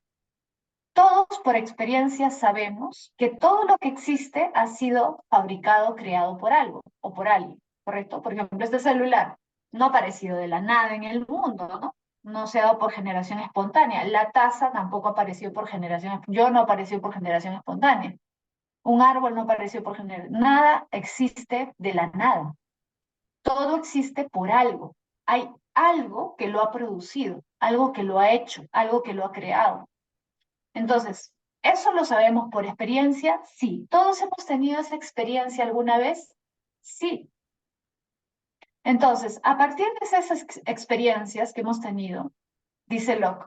todos por experiencia sabemos que todo lo que existe ha sido fabricado, creado por algo o por alguien, ¿correcto? Por ejemplo, este celular no ha aparecido de la nada en el mundo, ¿no? No se ha dado por generación espontánea. La taza tampoco apareció por generación, yo no apareció por generación espontánea. Un árbol no apareció por generación, nada existe de la nada. Todo existe por algo. Hay algo que lo ha producido, algo que lo ha hecho, algo que lo ha creado. Entonces, ¿eso lo sabemos por experiencia? Sí. ¿Todos hemos tenido esa experiencia alguna vez? Sí. Entonces, a partir de esas experiencias que hemos tenido, dice Locke,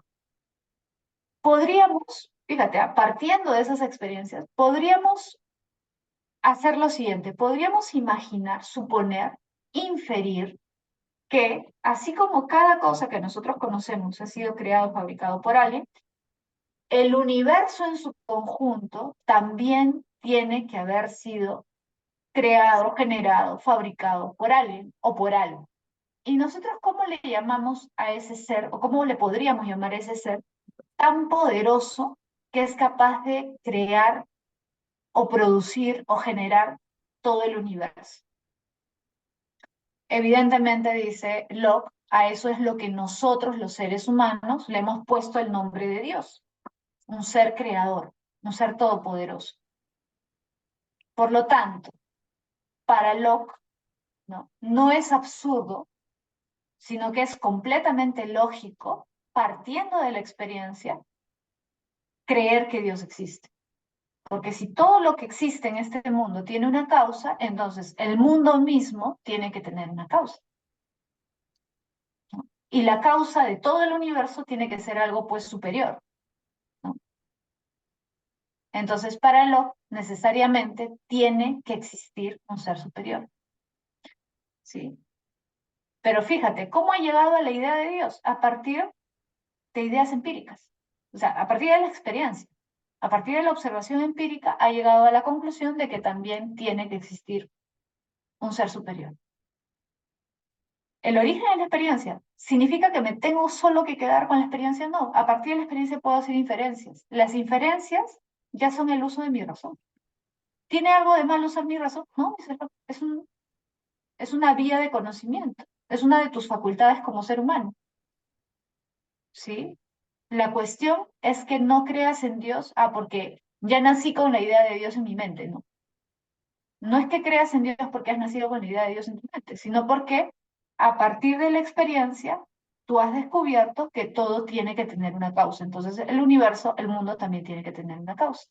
podríamos, fíjate, partiendo de esas experiencias, podríamos hacer lo siguiente, podríamos imaginar, suponer, inferir que así como cada cosa que nosotros conocemos ha sido creado, fabricado por alguien, el universo en su conjunto también tiene que haber sido creado, generado, fabricado por alguien o por algo. ¿Y nosotros cómo le llamamos a ese ser, o cómo le podríamos llamar a ese ser tan poderoso que es capaz de crear o producir o generar todo el universo? Evidentemente, dice Locke, a eso es lo que nosotros los seres humanos le hemos puesto el nombre de Dios, un ser creador, un ser todopoderoso. Por lo tanto, para Locke, no es absurdo, sino que es completamente lógico, partiendo de la experiencia, creer que Dios existe. Porque si todo lo que existe en este mundo tiene una causa, entonces el mundo mismo tiene que tener una causa. ¿No? Y la causa de todo el universo tiene que ser algo pues superior. ¿No? Entonces, para Locke, necesariamente tiene que existir un ser superior. ¿Sí? Pero fíjate, ¿cómo ha llegado a la idea de Dios? A partir de ideas empíricas. O sea, a partir de la experiencia. A partir de la observación empírica ha llegado a la conclusión de que también tiene que existir un ser superior. El origen de la experiencia, ¿significa que me tengo solo que quedar con la experiencia? No, a partir de la experiencia puedo hacer inferencias. Las inferencias ya son el uso de mi razón. ¿Tiene algo de malo usar mi razón? No, es una vía de conocimiento, es una de tus facultades como ser humano. ¿Sí? La cuestión es que no creas en Dios, porque ya nací con la idea de Dios en mi mente, ¿no? No es que creas en Dios porque has nacido con la idea de Dios en tu mente, sino porque a partir de la experiencia tú has descubierto que todo tiene que tener una causa. Entonces el universo, el mundo también tiene que tener una causa.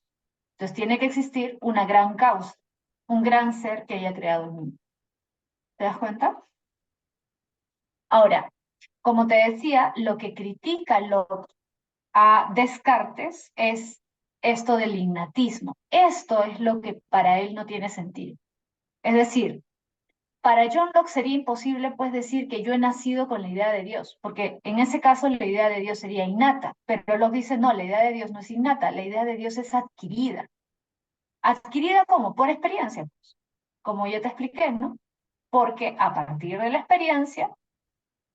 Entonces tiene que existir una gran causa, un gran ser que haya creado el mundo. ¿Te das cuenta? Ahora, como te decía, lo que critica Locke a Descartes es esto del innatismo. Esto es lo que para él no tiene sentido. Es decir, para John Locke sería imposible pues decir que yo he nacido con la idea de Dios, porque en ese caso la idea de Dios sería innata, pero Locke dice no, la idea de Dios no es innata, la idea de Dios es adquirida. ¿Adquirida cómo? Por experiencia, pues, como ya te expliqué, ¿no? Porque a partir de la experiencia,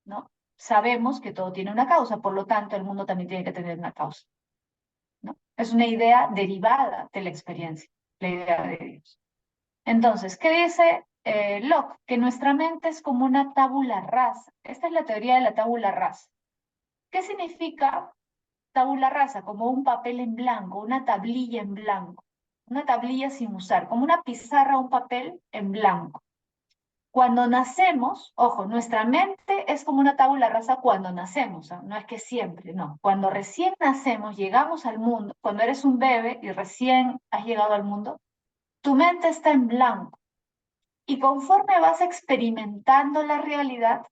¿no? Sabemos que todo tiene una causa, por lo tanto el mundo también tiene que tener una causa, ¿no? Es una idea derivada de la experiencia, la idea de Dios. Entonces, ¿qué dice Locke? Que nuestra mente es como una tabula rasa. Esta es la teoría de la tabula rasa. ¿Qué significa tabula rasa? Como un papel en blanco, una tablilla en blanco, una tablilla sin usar, como una pizarra, un papel en blanco. Cuando nacemos, ojo, nuestra mente es como una tabula rasa cuando nacemos, ¿eh? No es que siempre, no. Cuando recién nacemos, llegamos al mundo, cuando eres un bebé y recién has llegado al mundo, tu mente está en blanco. Y conforme vas experimentando la realidad,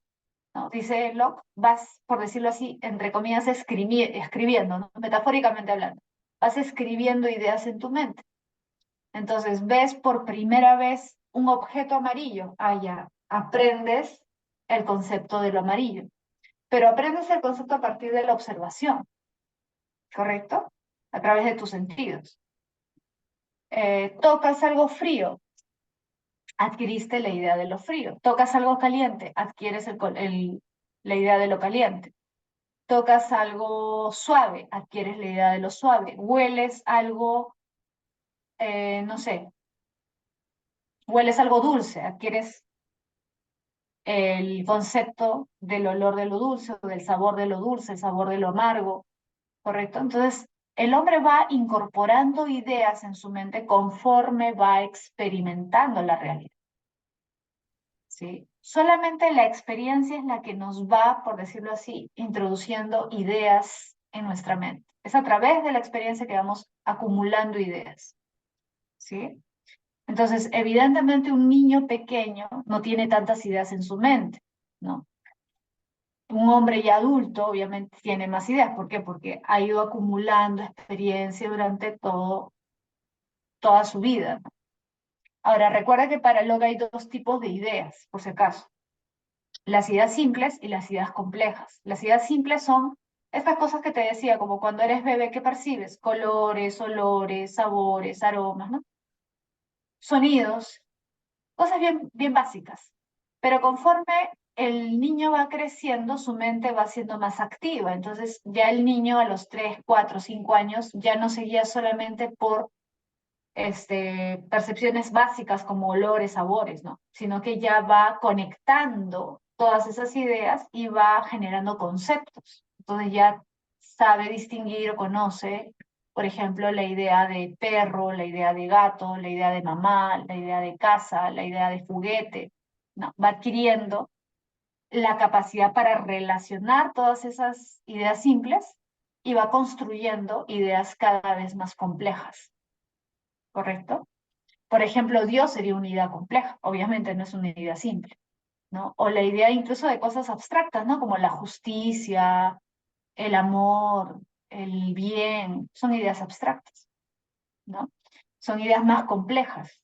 ¿no? Dice Locke, vas, por decirlo así, entre comillas, escribiendo, ¿no? Metafóricamente hablando, vas escribiendo ideas en tu mente. Entonces ves por primera vez un objeto amarillo, ya, aprendes el concepto de lo amarillo, pero aprendes el concepto a partir de la observación, ¿correcto? A través de tus sentidos. Tocas algo frío, adquiriste la idea de lo frío. Tocas algo caliente, adquieres la idea de lo caliente. Tocas algo suave, adquieres la idea de lo suave. Hueles algo, no sé, hueles algo dulce, adquieres el concepto del olor de lo dulce, o del sabor de lo dulce, el sabor de lo amargo, ¿correcto? Entonces, el hombre va incorporando ideas en su mente conforme va experimentando la realidad, ¿sí? Solamente la experiencia es la que nos va, por decirlo así, introduciendo ideas en nuestra mente. Es a través de la experiencia que vamos acumulando ideas, ¿sí? Entonces, evidentemente un niño pequeño no tiene tantas ideas en su mente, ¿no? Un hombre ya adulto obviamente tiene más ideas. ¿Por qué? Porque ha ido acumulando experiencia durante toda su vida, ¿no? Ahora, recuerda que para el yoga hay dos tipos de ideas, por si acaso. Las ideas simples y las ideas complejas. Las ideas simples son estas cosas que te decía, como cuando eres bebé, ¿qué percibes? Colores, olores, sabores, aromas, ¿no? Sonidos, cosas bien básicas. Pero conforme el niño va creciendo, su mente va siendo más activa. Entonces ya el niño a los 3, 4, 5 años ya no se guía solamente por percepciones básicas como olores, sabores, ¿no? Sino que ya va conectando todas esas ideas y va generando conceptos. Entonces ya sabe distinguir o conoce, por ejemplo, la idea de perro, la idea de gato, la idea de mamá, la idea de casa, la idea de juguete, ¿no? Va adquiriendo la capacidad para relacionar todas esas ideas simples y va construyendo ideas cada vez más complejas, ¿correcto? Por ejemplo, Dios sería una idea compleja, obviamente no es una idea simple, ¿no? O la idea incluso de cosas abstractas, ¿no? Como la justicia, el amor, el bien, son ideas abstractas, ¿no? Son ideas más complejas.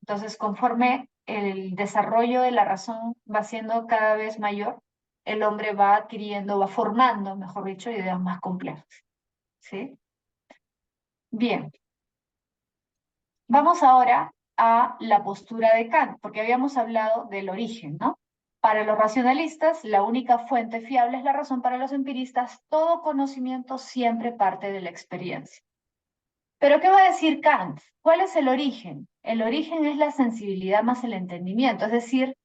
Entonces, conforme el desarrollo de la razón va siendo cada vez mayor, el hombre va adquiriendo, va formando, mejor dicho, ideas más complejas, ¿sí? Bien, vamos ahora a la postura de Kant, porque habíamos hablado del origen, ¿no? Para los racionalistas, la única fuente fiable es la razón. Para los empiristas, todo conocimiento siempre parte de la experiencia. Pero ¿qué va a decir Kant? ¿Cuál es el origen? El origen es la sensibilidad más el entendimiento, es decir,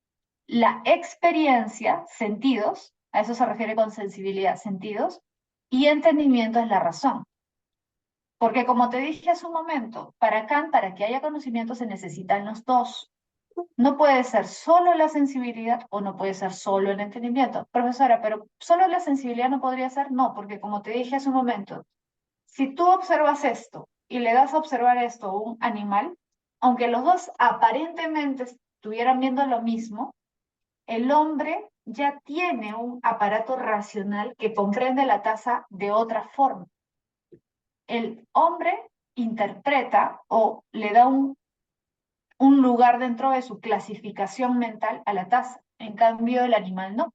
la experiencia, sentidos, a eso se refiere con sensibilidad, sentidos, y entendimiento es la razón. Porque como te dije hace un momento, para Kant, para que haya conocimiento se necesitan los dos. No puede ser solo la sensibilidad o no puede ser solo el entendimiento. Profesora, pero solo la sensibilidad no podría ser, no, porque como te dije hace un momento, si tú observas esto y le das a observar esto a un animal, aunque los dos aparentemente estuvieran viendo lo mismo, el hombre ya tiene un aparato racional que comprende la taza de otra forma. El hombre interpreta o le da un lugar dentro de su clasificación mental a la taza. En cambio, el animal no.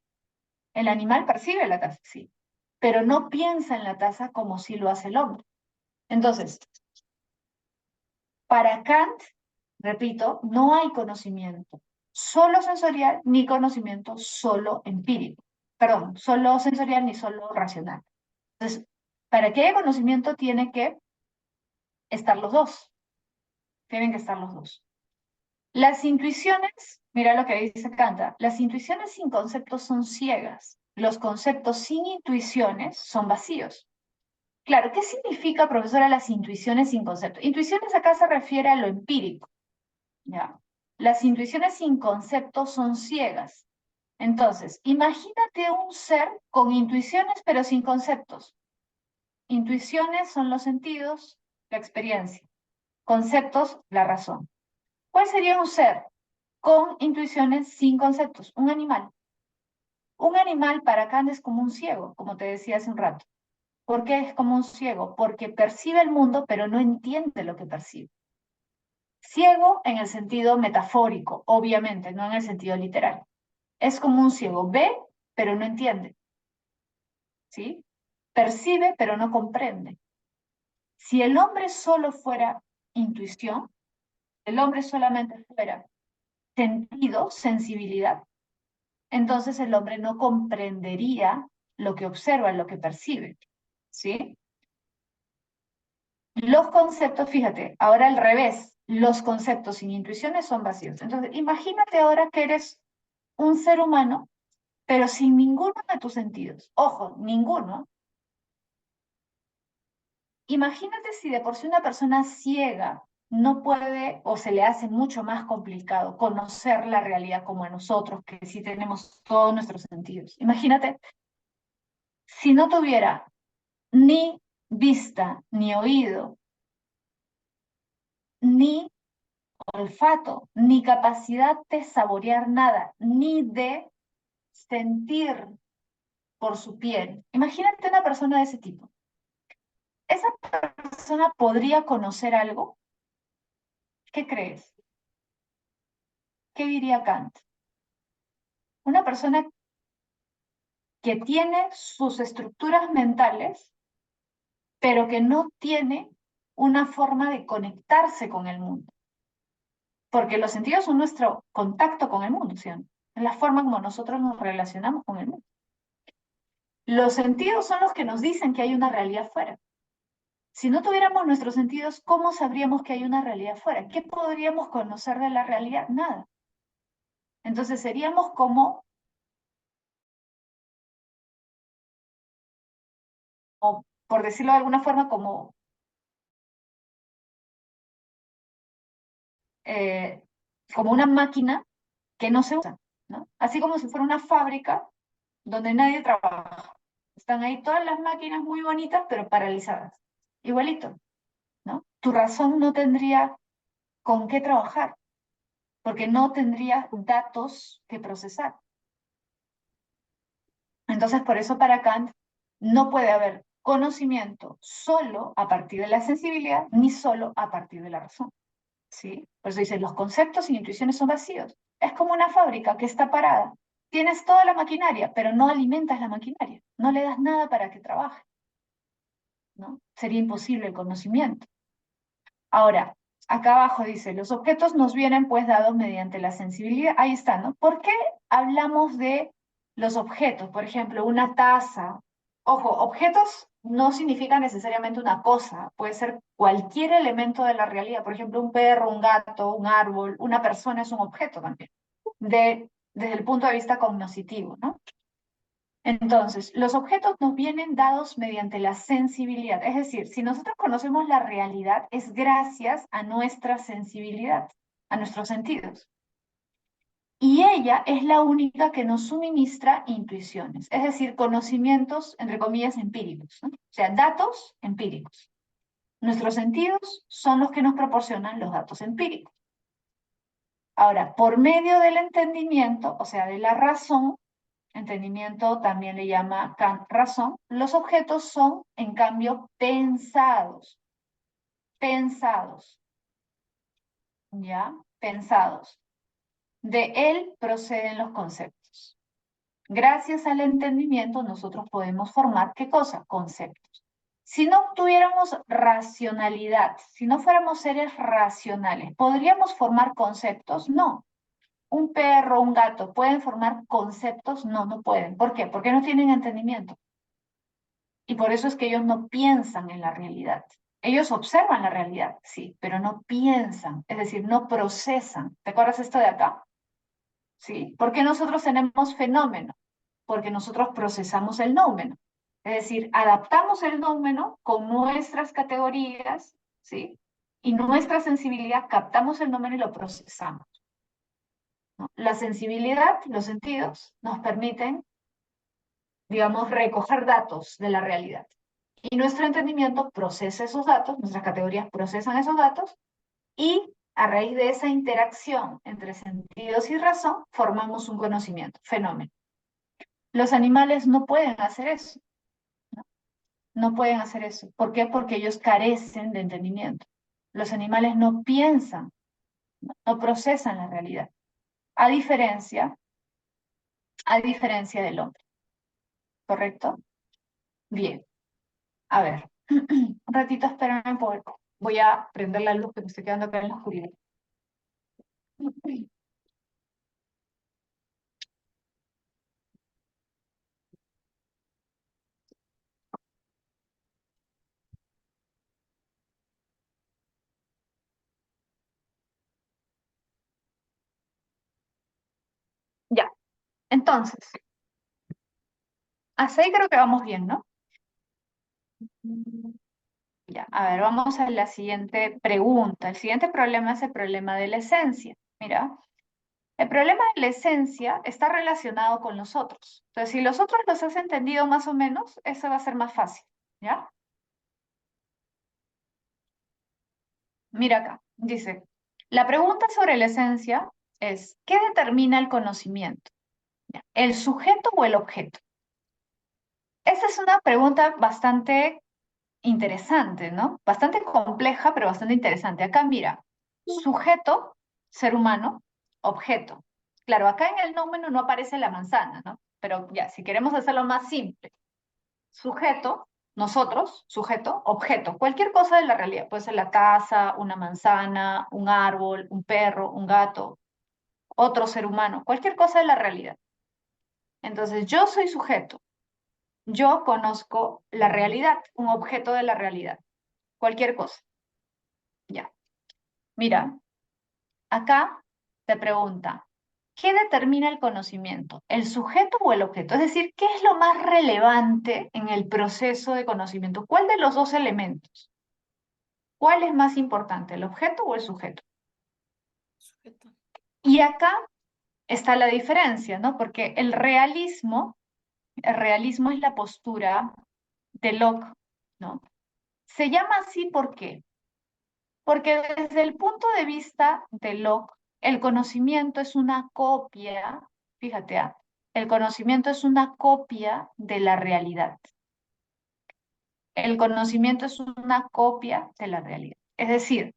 El animal percibe la taza, sí, pero no piensa en la taza como si lo hace el hombre. Entonces, para Kant, repito, no hay conocimiento solo sensorial ni conocimiento solo empírico. Perdón, solo sensorial ni solo racional. Entonces, para que haya conocimiento tiene que estar los dos. Tienen que estar los dos. Las intuiciones, mira lo que dice Kant, las intuiciones sin conceptos son ciegas. Los conceptos sin intuiciones son vacíos. Claro, ¿qué significa, profesora, las intuiciones sin conceptos? Intuiciones acá se refiere a lo empírico, ¿ya? Las intuiciones sin conceptos son ciegas. Entonces, imagínate un ser con intuiciones pero sin conceptos. Intuiciones son los sentidos, la experiencia. Conceptos, la razón. ¿Cuál sería un ser con intuiciones sin conceptos? Un animal. Un animal para Kant es como un ciego, como te decía hace un rato. ¿Por qué es como un ciego? Porque percibe el mundo, pero no entiende lo que percibe. Ciego en el sentido metafórico, obviamente, no en el sentido literal. Es como un ciego, ve, pero no entiende, ¿sí? Percibe, pero no comprende. Si el hombre solo fuera intuición, el hombre solamente fuera sentido, sensibilidad, entonces el hombre no comprendería lo que observa, lo que percibe, ¿sí? Los conceptos, fíjate, ahora al revés, los conceptos sin intuiciones son vacíos. Entonces, imagínate ahora que eres un ser humano, pero sin ninguno de tus sentidos. Ojo, ninguno. Imagínate si de por sí una persona ciega no puede o se le hace mucho más complicado conocer la realidad como a nosotros, que sí tenemos todos nuestros sentidos. Imagínate, si no tuviera ni vista, ni oído, ni olfato, ni capacidad de saborear nada, ni de sentir por su piel. Imagínate una persona de ese tipo. ¿Esa persona podría conocer algo? ¿Qué crees? ¿Qué diría Kant? Una persona que tiene sus estructuras mentales, pero que no tiene una forma de conectarse con el mundo. Porque los sentidos son nuestro contacto con el mundo, ¿sí? Es la forma como nosotros nos relacionamos con el mundo. Los sentidos son los que nos dicen que hay una realidad fuera. Si no tuviéramos nuestros sentidos, ¿cómo sabríamos que hay una realidad fuera? ¿Qué podríamos conocer de la realidad? Nada. Entonces seríamos como, por decirlo de alguna forma, eh, como una máquina que no se usa, ¿no? Así como si fuera una fábrica donde nadie trabaja. Están ahí todas las máquinas muy bonitas, pero paralizadas. Igualito, ¿no? Tu razón no tendría con qué trabajar, porque no tendría datos que procesar. Entonces, por eso para Kant no puede haber conocimiento solo a partir de la sensibilidad, ni solo a partir de la razón. ¿Sí? Por eso dice, los conceptos y intuiciones son vacíos. Es como una fábrica que está parada. Tienes toda la maquinaria, pero no alimentas la maquinaria. No le das nada para que trabaje, ¿no? Sería imposible el conocimiento. Ahora, acá abajo dice, los objetos nos vienen pues dados mediante la sensibilidad. Ahí está, ¿no? ¿Por qué hablamos de los objetos? Por ejemplo, una taza. Ojo, objetos no significa necesariamente una cosa, puede ser cualquier elemento de la realidad. Por ejemplo, un perro, un gato, un árbol, una persona es un objeto también, desde el punto de vista cognoscitivo, ¿no? Entonces, los objetos nos vienen dados mediante la sensibilidad. Es decir, si nosotros conocemos la realidad, es gracias a nuestra sensibilidad, a nuestros sentidos. Y ella es la única que nos suministra intuiciones, es decir, conocimientos, entre comillas, empíricos, ¿no? O sea, datos empíricos. Nuestros sentidos son los que nos proporcionan los datos empíricos. Ahora, por medio del entendimiento, o sea, de la razón, entendimiento también le llama Kant razón, los objetos son, en cambio, pensados, pensados, ¿ya? Pensados. De él proceden los conceptos. Gracias al entendimiento nosotros podemos formar, ¿qué cosa? Conceptos. Si no tuviéramos racionalidad, si no fuéramos seres racionales, ¿podríamos formar conceptos? No. ¿Un perro, un gato pueden formar conceptos? No, no pueden. ¿Por qué? Porque no tienen entendimiento. Y por eso es que ellos no piensan en la realidad. Ellos observan la realidad, sí, pero no piensan, es decir, no procesan. ¿Te acuerdas esto de acá? Sí. ¿Por qué nosotros tenemos fenómeno? Porque nosotros procesamos el nómeno. Es decir, adaptamos el nómeno con nuestras categorías, ¿sí? Y nuestra sensibilidad captamos el nómeno y lo procesamos, ¿no? La sensibilidad, los sentidos, nos permiten, digamos, recoger datos de la realidad. Y nuestro entendimiento procesa esos datos, nuestras categorías procesan esos datos, y a raíz de esa interacción entre sentidos y razón, formamos un conocimiento, fenómeno. Los animales no pueden hacer eso, ¿no? No pueden hacer eso. ¿Por qué? Porque ellos carecen de entendimiento. Los animales no piensan, no procesan la realidad, a diferencia, a diferencia del hombre, ¿correcto? Bien, a ver, un ratito espérame, voy a prender la luz que me estoy quedando acá en la oscuridad. Ya, entonces, hasta ahí creo que vamos bien, ¿no? Ya, a ver, vamos a la siguiente pregunta. El siguiente problema es el problema de la esencia. Mira, el problema de la esencia está relacionado con los otros. Entonces, si los otros los has entendido más o menos, eso va a ser más fácil, ¿ya? Mira acá, dice, la pregunta sobre la esencia es, ¿qué determina el conocimiento? ¿Ya? ¿El sujeto o el objeto? Esta es una pregunta bastante interesante, ¿no? Bastante compleja, pero bastante interesante. Acá mira, sujeto, ser humano, objeto. Claro, acá en el número no aparece la manzana, ¿no? Pero ya, si queremos hacerlo más simple, sujeto, nosotros, sujeto, objeto, cualquier cosa de la realidad. Puede ser la casa, una manzana, un árbol, un perro, un gato, otro ser humano, cualquier cosa de la realidad. Entonces, yo soy sujeto. Yo conozco la realidad, un objeto de la realidad, cualquier cosa. Ya. Mira, acá te pregunta, ¿qué determina el conocimiento? ¿El sujeto o el objeto? Es decir, ¿qué es lo más relevante en el proceso de conocimiento? ¿Cuál de los dos elementos? ¿Cuál es más importante, el objeto o el sujeto? Sujeto. Y acá está la diferencia, ¿no? Porque el realismo es la postura de Locke, ¿no? Se llama así ¿por qué? Porque desde el punto de vista de Locke, el conocimiento es una copia, fíjate, el conocimiento es una copia de la realidad. El conocimiento es una copia de la realidad. Es decir,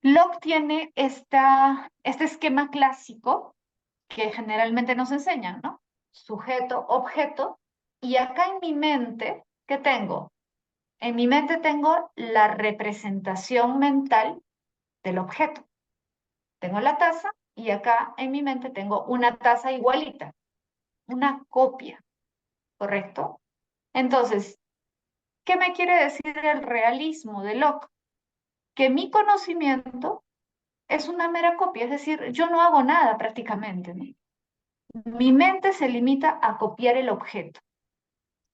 Locke tiene este esquema clásico que generalmente nos enseñan, ¿no? Sujeto, objeto, y acá en mi mente, ¿qué tengo? En mi mente tengo la representación mental del objeto. Tengo la taza y acá en mi mente tengo una taza igualita, una copia, ¿correcto? Entonces, ¿qué me quiere decir el realismo de Locke? Que mi conocimiento es una mera copia, es decir, yo no hago nada prácticamente, ¿no? Mi mente se limita a copiar el objeto.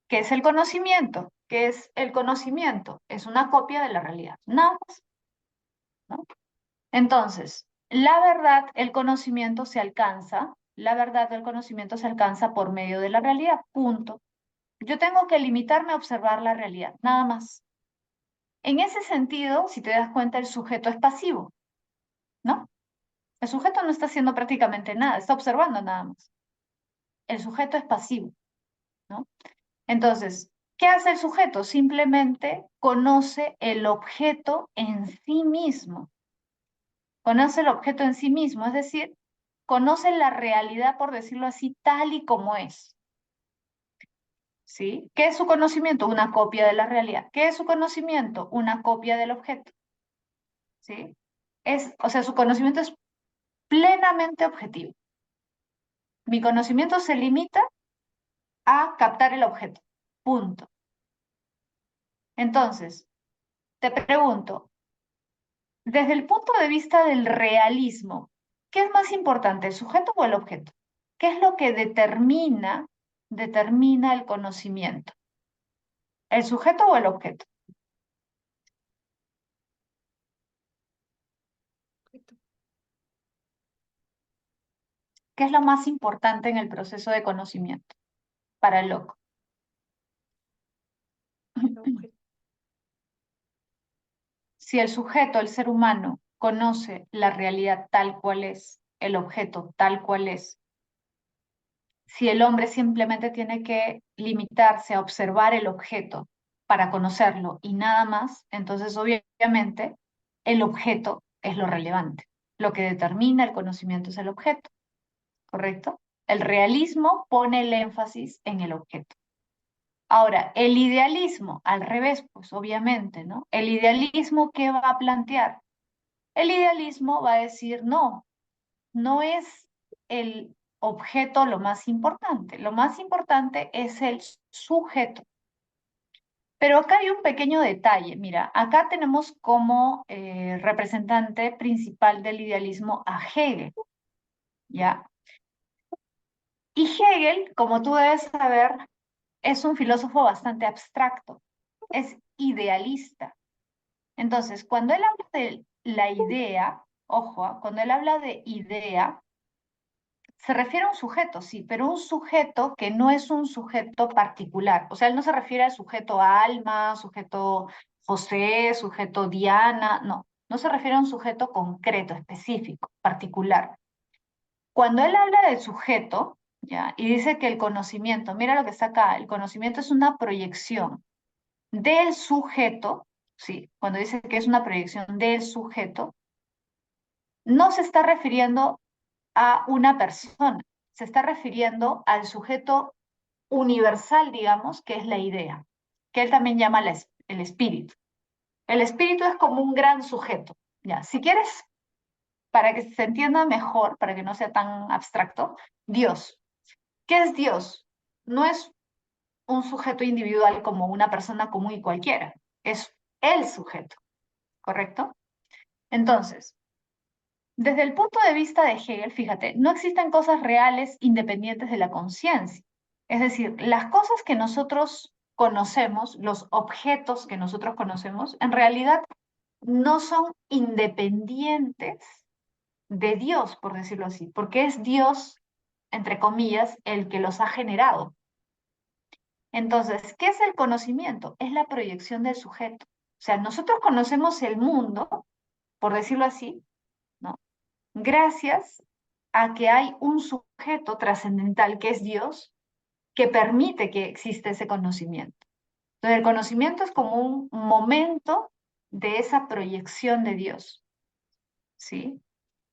¿Qué es el conocimiento? ¿Qué es el conocimiento? Es una copia de la realidad, nada más, ¿no? Entonces, la verdad del conocimiento se alcanza por medio de la realidad, punto. Yo tengo que limitarme a observar la realidad, nada más. En ese sentido, si te das cuenta, el sujeto es pasivo, ¿no? El sujeto no está haciendo prácticamente nada, está observando nada más. El sujeto es pasivo, ¿no? Entonces, ¿qué hace el sujeto? Simplemente conoce el objeto en sí mismo. Conoce el objeto en sí mismo, es decir, conoce la realidad, por decirlo así, tal y como es. ¿Sí? ¿Qué es su conocimiento? Una copia de la realidad. ¿Qué es su conocimiento? Una copia del objeto. ¿Sí? O sea, su conocimiento es plenamente objetivo. Mi conocimiento se limita a captar el objeto. Punto. Entonces, te pregunto, desde el punto de vista del realismo, ¿qué es más importante, el sujeto o el objeto? ¿Qué es lo que determina el conocimiento? ¿El sujeto o el objeto? Sujeto. ¿Qué es lo más importante en el proceso de conocimiento para el loco? El objeto. Si el sujeto, el ser humano, conoce la realidad tal cual es, el objeto tal cual es, si el hombre simplemente tiene que limitarse a observar el objeto para conocerlo y nada más, entonces obviamente el objeto es lo relevante. Lo que determina el conocimiento es el objeto, ¿correcto? El realismo pone el énfasis en el objeto. Ahora, el idealismo, al revés, pues obviamente, ¿no? El idealismo, ¿qué va a plantear? El idealismo va a decir, no, no es el objeto lo más importante es el sujeto. Pero acá hay un pequeño detalle, mira, acá tenemos como representante principal del idealismo a Hegel, ¿ya? Y Hegel, como tú debes saber, es un filósofo bastante abstracto. Es idealista. Entonces, cuando él habla de la idea, ojo, cuando él habla de idea, se refiere a un sujeto, sí, pero un sujeto que no es un sujeto particular. O sea, él no se refiere al sujeto Alma, sujeto José, sujeto Diana, no. No se refiere a un sujeto concreto, específico, particular. Cuando él habla del sujeto, ¿ya? Y dice que el conocimiento, mira lo que está acá, el conocimiento es una proyección del sujeto, sí, cuando dice que es una proyección del sujeto, no se está refiriendo a una persona, se está refiriendo al sujeto universal, digamos, que es la idea, que él también llama el espíritu. El espíritu es como un gran sujeto, ¿ya? Si quieres, para que se entienda mejor, para que no sea tan abstracto, Dios. ¿Qué es Dios? No es un sujeto individual como una persona común y cualquiera, es el sujeto, ¿correcto? Entonces, desde el punto de vista de Hegel, fíjate, no existen cosas reales independientes de la conciencia. Es decir, las cosas que nosotros conocemos, los objetos que nosotros conocemos, en realidad no son independientes de Dios, por decirlo así, porque es Dios, entre comillas, el que los ha generado. Entonces, ¿qué es el conocimiento? Es la proyección del sujeto. O sea, nosotros conocemos el mundo, por decirlo así, ¿no? Gracias a que hay un sujeto trascendental que es Dios, que permite que exista ese conocimiento. Entonces, el conocimiento es como un momento de esa proyección de Dios, ¿sí?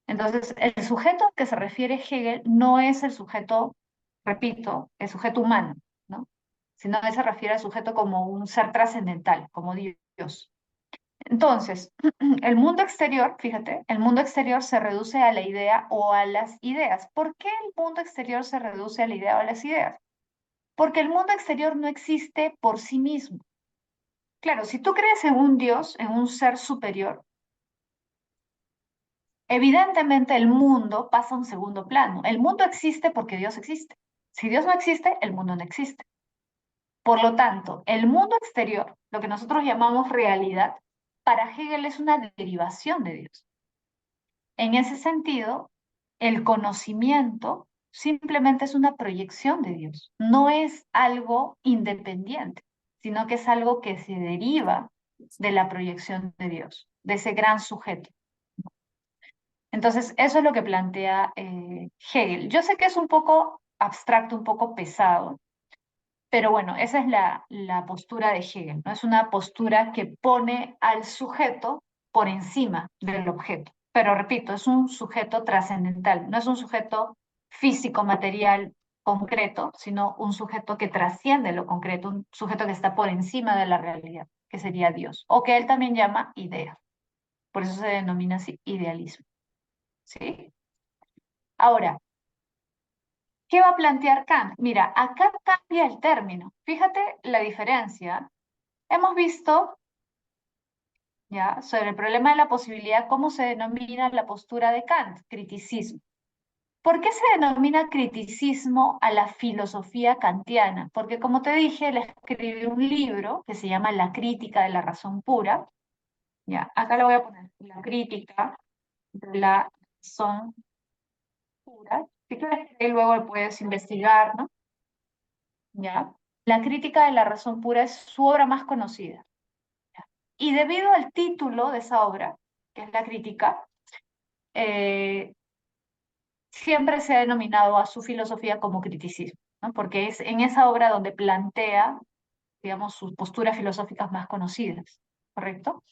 Entonces, el sujeto al que se refiere Hegel no es el sujeto, repito, el sujeto humano, ¿no? Sino que se refiere al sujeto como un ser trascendental, como Dios. Entonces, el mundo exterior, fíjate, el mundo exterior se reduce a la idea o a las ideas. ¿Por qué el mundo exterior se reduce a la idea o a las ideas? Porque el mundo exterior no existe por sí mismo. Claro, si tú crees en un Dios, en un ser superior, evidentemente el mundo pasa a un segundo plano. El mundo existe porque Dios existe. Si Dios no existe, el mundo no existe. Por lo tanto, el mundo exterior, lo que nosotros llamamos realidad, para Hegel es una derivación de Dios. En ese sentido, el conocimiento simplemente es una proyección de Dios, no es algo independiente, sino que es algo que se deriva de la proyección de Dios, de ese gran sujeto. Entonces, eso es lo que plantea Hegel. Yo sé que es un poco abstracto, un poco pesado, pero bueno, esa es la postura de Hegel, ¿no? Es una postura que pone al sujeto por encima del objeto. Pero repito, es un sujeto trascendental, no es un sujeto físico, material, concreto, sino un sujeto que trasciende lo concreto, un sujeto que está por encima de la realidad, que sería Dios, o que él también llama idea. Por eso se denomina así idealismo. ¿Sí? Ahora, ¿qué va a plantear Kant? Mira, acá cambia el término. Fíjate la diferencia. Hemos visto, ya, sobre el problema de la posibilidad, cómo se denomina la postura de Kant, criticismo. ¿Por qué se denomina criticismo a la filosofía kantiana? Porque como te dije, él escribió un libro que se llama La crítica de la razón pura. Ya, acá lo voy a poner, la crítica de la razón pura. Si quieres, ahí luego puedes investigar, ¿no? ¿Ya? La crítica de la razón pura es su obra más conocida. Y debido al título de esa obra, que es la crítica, eh, siempre se ha denominado a su filosofía como criticismo, ¿no? Porque es en esa obra donde plantea, digamos, sus posturas filosóficas más conocidas, ¿correcto?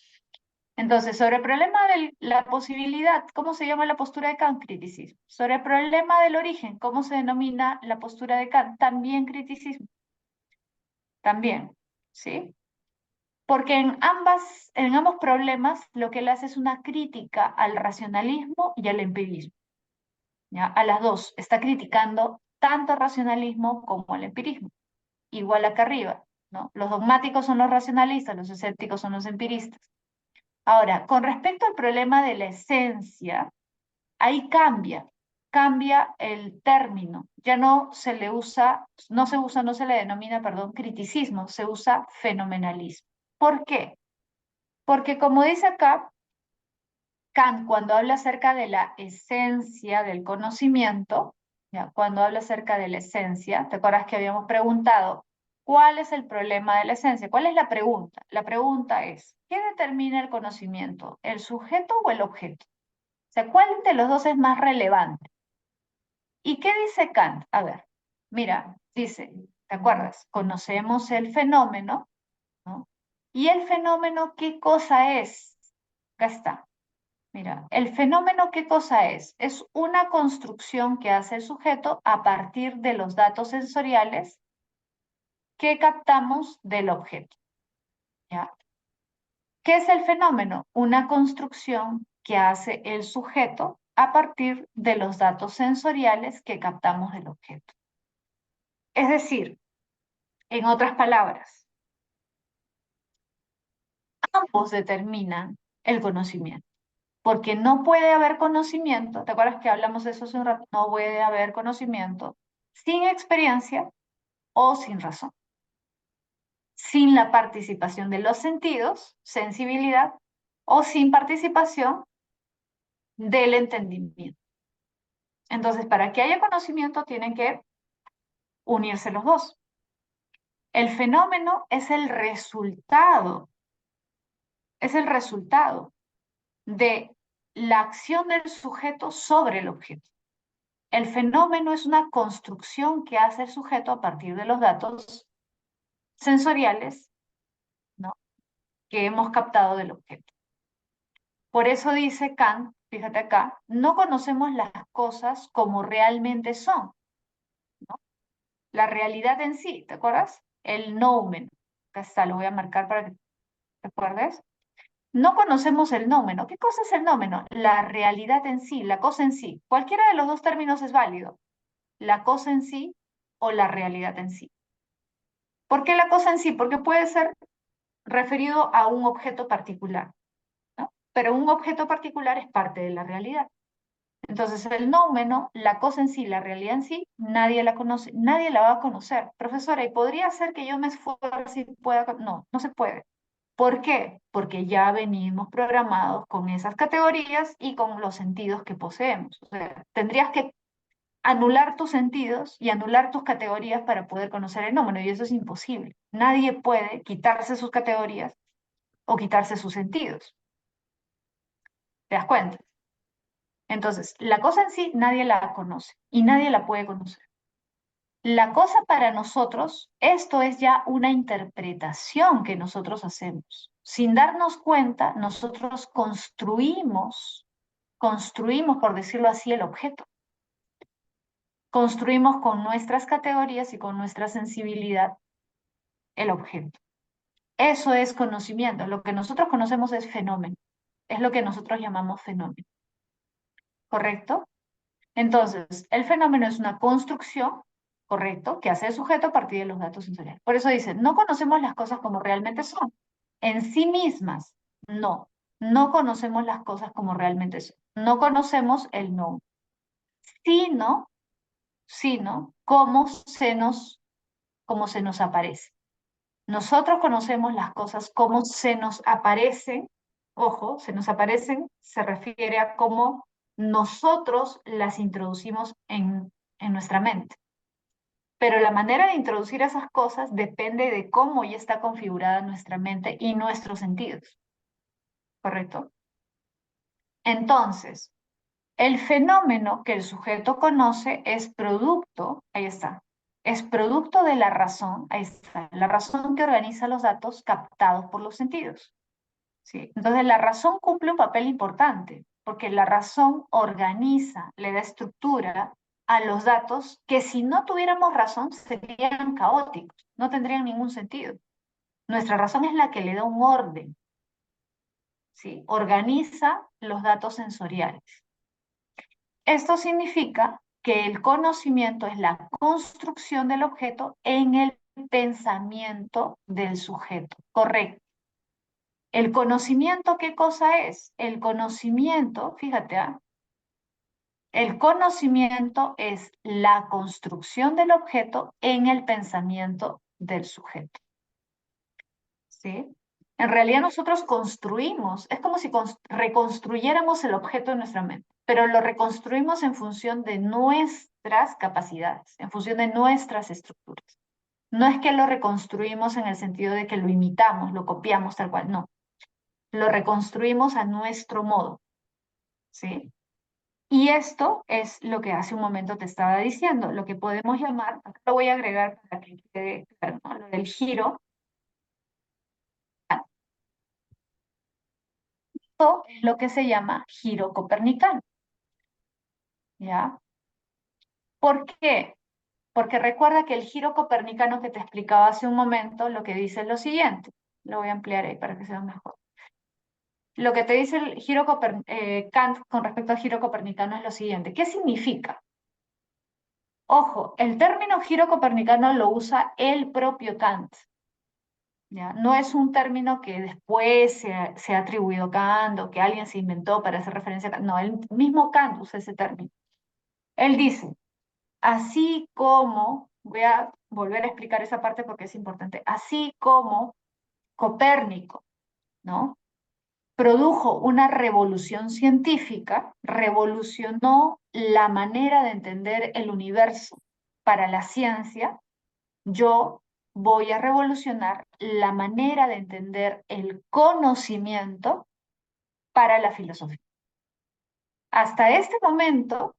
Entonces, sobre el problema de la posibilidad, ¿cómo se llama la postura de Kant? Criticismo. Sobre el problema del origen, ¿cómo se denomina la postura de Kant? También criticismo. También, ¿sí? Porque en ambos problemas lo que él hace es una crítica al racionalismo y al empirismo. ¿Ya? A las dos, está criticando tanto el racionalismo como el empirismo. Igual acá arriba, ¿no? Los dogmáticos son los racionalistas, los escépticos son los empiristas. Ahora, con respecto al problema de la esencia, ahí cambia el término. Ya no se le usa, no se le denomina, perdón, criticismo, se usa fenomenalismo. ¿Por qué? Porque como dice acá, Kant, cuando habla acerca de la esencia del conocimiento, ¿ya? Cuando habla acerca de la esencia, ¿te acuerdas que habíamos preguntado cuál es el problema de la esencia? ¿Cuál es la pregunta? La pregunta es, ¿qué determina el conocimiento? ¿El sujeto o el objeto? O sea, ¿cuál de los dos es más relevante? ¿Y qué dice Kant? A ver, mira, dice, ¿te acuerdas? Conocemos el fenómeno, ¿no? ¿Y el fenómeno qué cosa es? Acá está. Mira, el fenómeno, ¿qué cosa es? Es una construcción que hace el sujeto a partir de los datos sensoriales que captamos del objeto, ¿ya? ¿Qué es el fenómeno? Una construcción que hace el sujeto a partir de los datos sensoriales que captamos del objeto. Es decir, en otras palabras, ambos determinan el conocimiento. Porque no puede haber conocimiento, ¿te acuerdas que hablamos de eso hace un rato? No puede haber conocimiento sin experiencia o sin razón, sin la participación de los sentidos, sensibilidad, o sin participación del entendimiento. Entonces, para que haya conocimiento tienen que unirse los dos. El fenómeno es el resultado de la acción del sujeto sobre el objeto. El fenómeno es una construcción que hace el sujeto a partir de los datos sensoriales, ¿no? Que hemos captado del objeto. Por eso dice Kant, fíjate acá, no conocemos las cosas como realmente son, ¿no? La realidad en sí, ¿te acuerdas? El noumen. Acá está, lo voy a marcar para que te acuerdes. No conocemos el nómeno. ¿Qué cosa es el nómeno? La realidad en sí, la cosa en sí. Cualquiera de los dos términos es válido. La cosa en sí o la realidad en sí. ¿Por qué la cosa en sí? Porque puede ser referido a un objeto particular, ¿no? Pero un objeto particular es parte de la realidad. Entonces, el nómeno, la cosa en sí, la realidad en sí, nadie la conoce, nadie la va a conocer. Profesora, ¿y podría ser que yo me esfuerce y pueda? No, no se puede. ¿Por qué? Porque ya venimos programados con esas categorías y con los sentidos que poseemos. O sea, tendrías que anular tus sentidos y anular tus categorías para poder conocer el nómeno, y eso es imposible. Nadie puede quitarse sus categorías o quitarse sus sentidos. ¿Te das cuenta? Entonces, la cosa en sí nadie la conoce y nadie la puede conocer. La cosa para nosotros, esto es ya una interpretación que nosotros hacemos. Sin darnos cuenta, nosotros construimos, por decirlo así, el objeto. Construimos con nuestras categorías y con nuestra sensibilidad el objeto. Eso es conocimiento. Lo que nosotros conocemos es fenómeno. Es lo que nosotros llamamos fenómeno. ¿Correcto? Entonces, el fenómeno es una construcción, correcto, que hace el sujeto a partir de los datos sensoriales. Por eso dice, no conocemos las cosas como realmente son. En sí mismas, no. No conocemos las cosas como realmente son. No conocemos el no, sino, sino cómo se nos aparece. Nosotros conocemos las cosas como se nos aparecen, ojo, se nos aparecen, se refiere a cómo nosotros las introducimos en nuestra mente. Pero la manera de introducir esas cosas depende de cómo ya está configurada nuestra mente y nuestros sentidos, ¿correcto? Entonces, el fenómeno que el sujeto conoce es producto, ahí está, es producto de la razón, ahí está, la razón que organiza los datos captados por los sentidos. ¿Sí? Entonces, la razón cumple un papel importante, porque la razón organiza, le da estructura a los datos que si no tuviéramos razón serían caóticos, no tendrían ningún sentido. Nuestra razón es la que le da un orden, ¿sí? Organiza los datos sensoriales. Esto significa que el conocimiento es la construcción del objeto en el pensamiento del sujeto. Correcto. El conocimiento, ¿qué cosa es? El conocimiento, fíjate, el conocimiento es la construcción del objeto en el pensamiento del sujeto. ¿Sí? En realidad nosotros construimos, es como si reconstruyéramos el objeto en nuestra mente, pero lo reconstruimos en función de nuestras capacidades, en función de nuestras estructuras. No es que lo reconstruimos en el sentido de que lo imitamos, lo copiamos tal cual, no. Lo reconstruimos a nuestro modo, ¿sí? Y esto es lo que hace un momento te estaba diciendo, lo que podemos llamar, acá lo voy a agregar para que quede claro, ¿no? Lo del giro. Esto es lo que se llama giro copernicano, ¿ya? ¿Por qué? Porque recuerda que el giro copernicano que te explicaba hace un momento, lo que dice es lo siguiente. Lo voy a ampliar ahí para que sea mejor. Lo que te dice el Kant con respecto al giro copernicano es lo siguiente. ¿Qué significa? Ojo, el término giro copernicano lo usa el propio Kant. ¿Ya? No es un término que después se ha atribuido a Kant o que alguien se inventó para hacer referencia a Kant. No, el mismo Kant usa ese término. Él dice, así como, voy a volver a explicar esa parte porque es importante, así como Copérnico, ¿no? Produjo una revolución científica, revolucionó la manera de entender el universo para la ciencia, yo voy a revolucionar la manera de entender el conocimiento para la filosofía. Hasta este momento,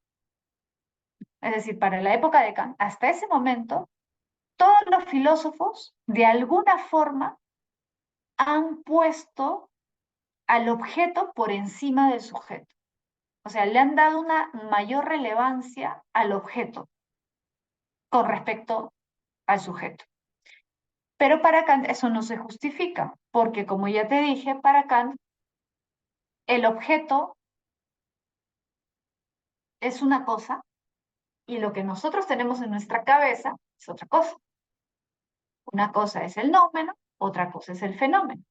es decir, para la época de Kant, hasta ese momento, todos los filósofos, de alguna forma, han puesto al objeto por encima del sujeto. O sea, le han dado una mayor relevancia al objeto con respecto al sujeto. Pero para Kant eso no se justifica, porque como ya te dije, para Kant el objeto es una cosa y lo que nosotros tenemos en nuestra cabeza es otra cosa. Una cosa es el nómeno, otra cosa es el fenómeno.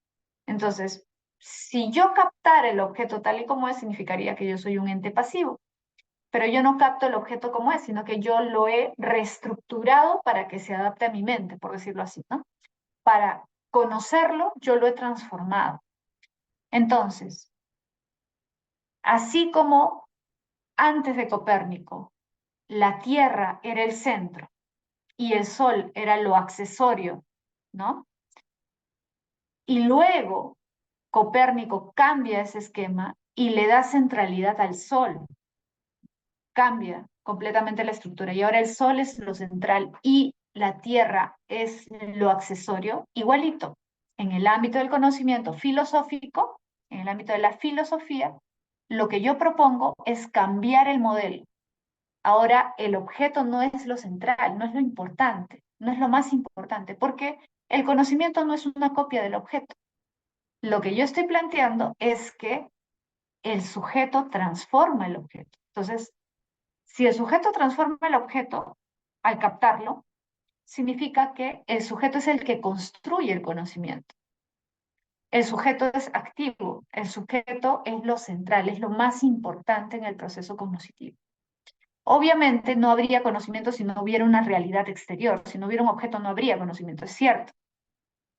Entonces, si yo captara el objeto tal y como es, significaría que yo soy un ente pasivo. Pero yo no capto el objeto como es, sino que yo lo he reestructurado para que se adapte a mi mente, por decirlo así, ¿no? Para conocerlo, yo lo he transformado. Entonces, así como antes de Copérnico, la Tierra era el centro y el Sol era lo accesorio, ¿no? Y luego Copérnico cambia ese esquema y le da centralidad al Sol, cambia completamente la estructura y ahora el Sol es lo central y la Tierra es lo accesorio, igualito. En el ámbito del conocimiento filosófico, en el ámbito de la filosofía, lo que yo propongo es cambiar el modelo. Ahora el objeto no es lo central, no es lo importante, no es lo más importante, porque el conocimiento no es una copia del objeto. Lo que yo estoy planteando es que el sujeto transforma el objeto. Entonces, si el sujeto transforma el objeto al captarlo, significa que el sujeto es el que construye el conocimiento. El sujeto es activo, el sujeto es lo central, es lo más importante en el proceso cognitivo. Obviamente no habría conocimiento si no hubiera una realidad exterior, si no hubiera un objeto no habría conocimiento, es cierto,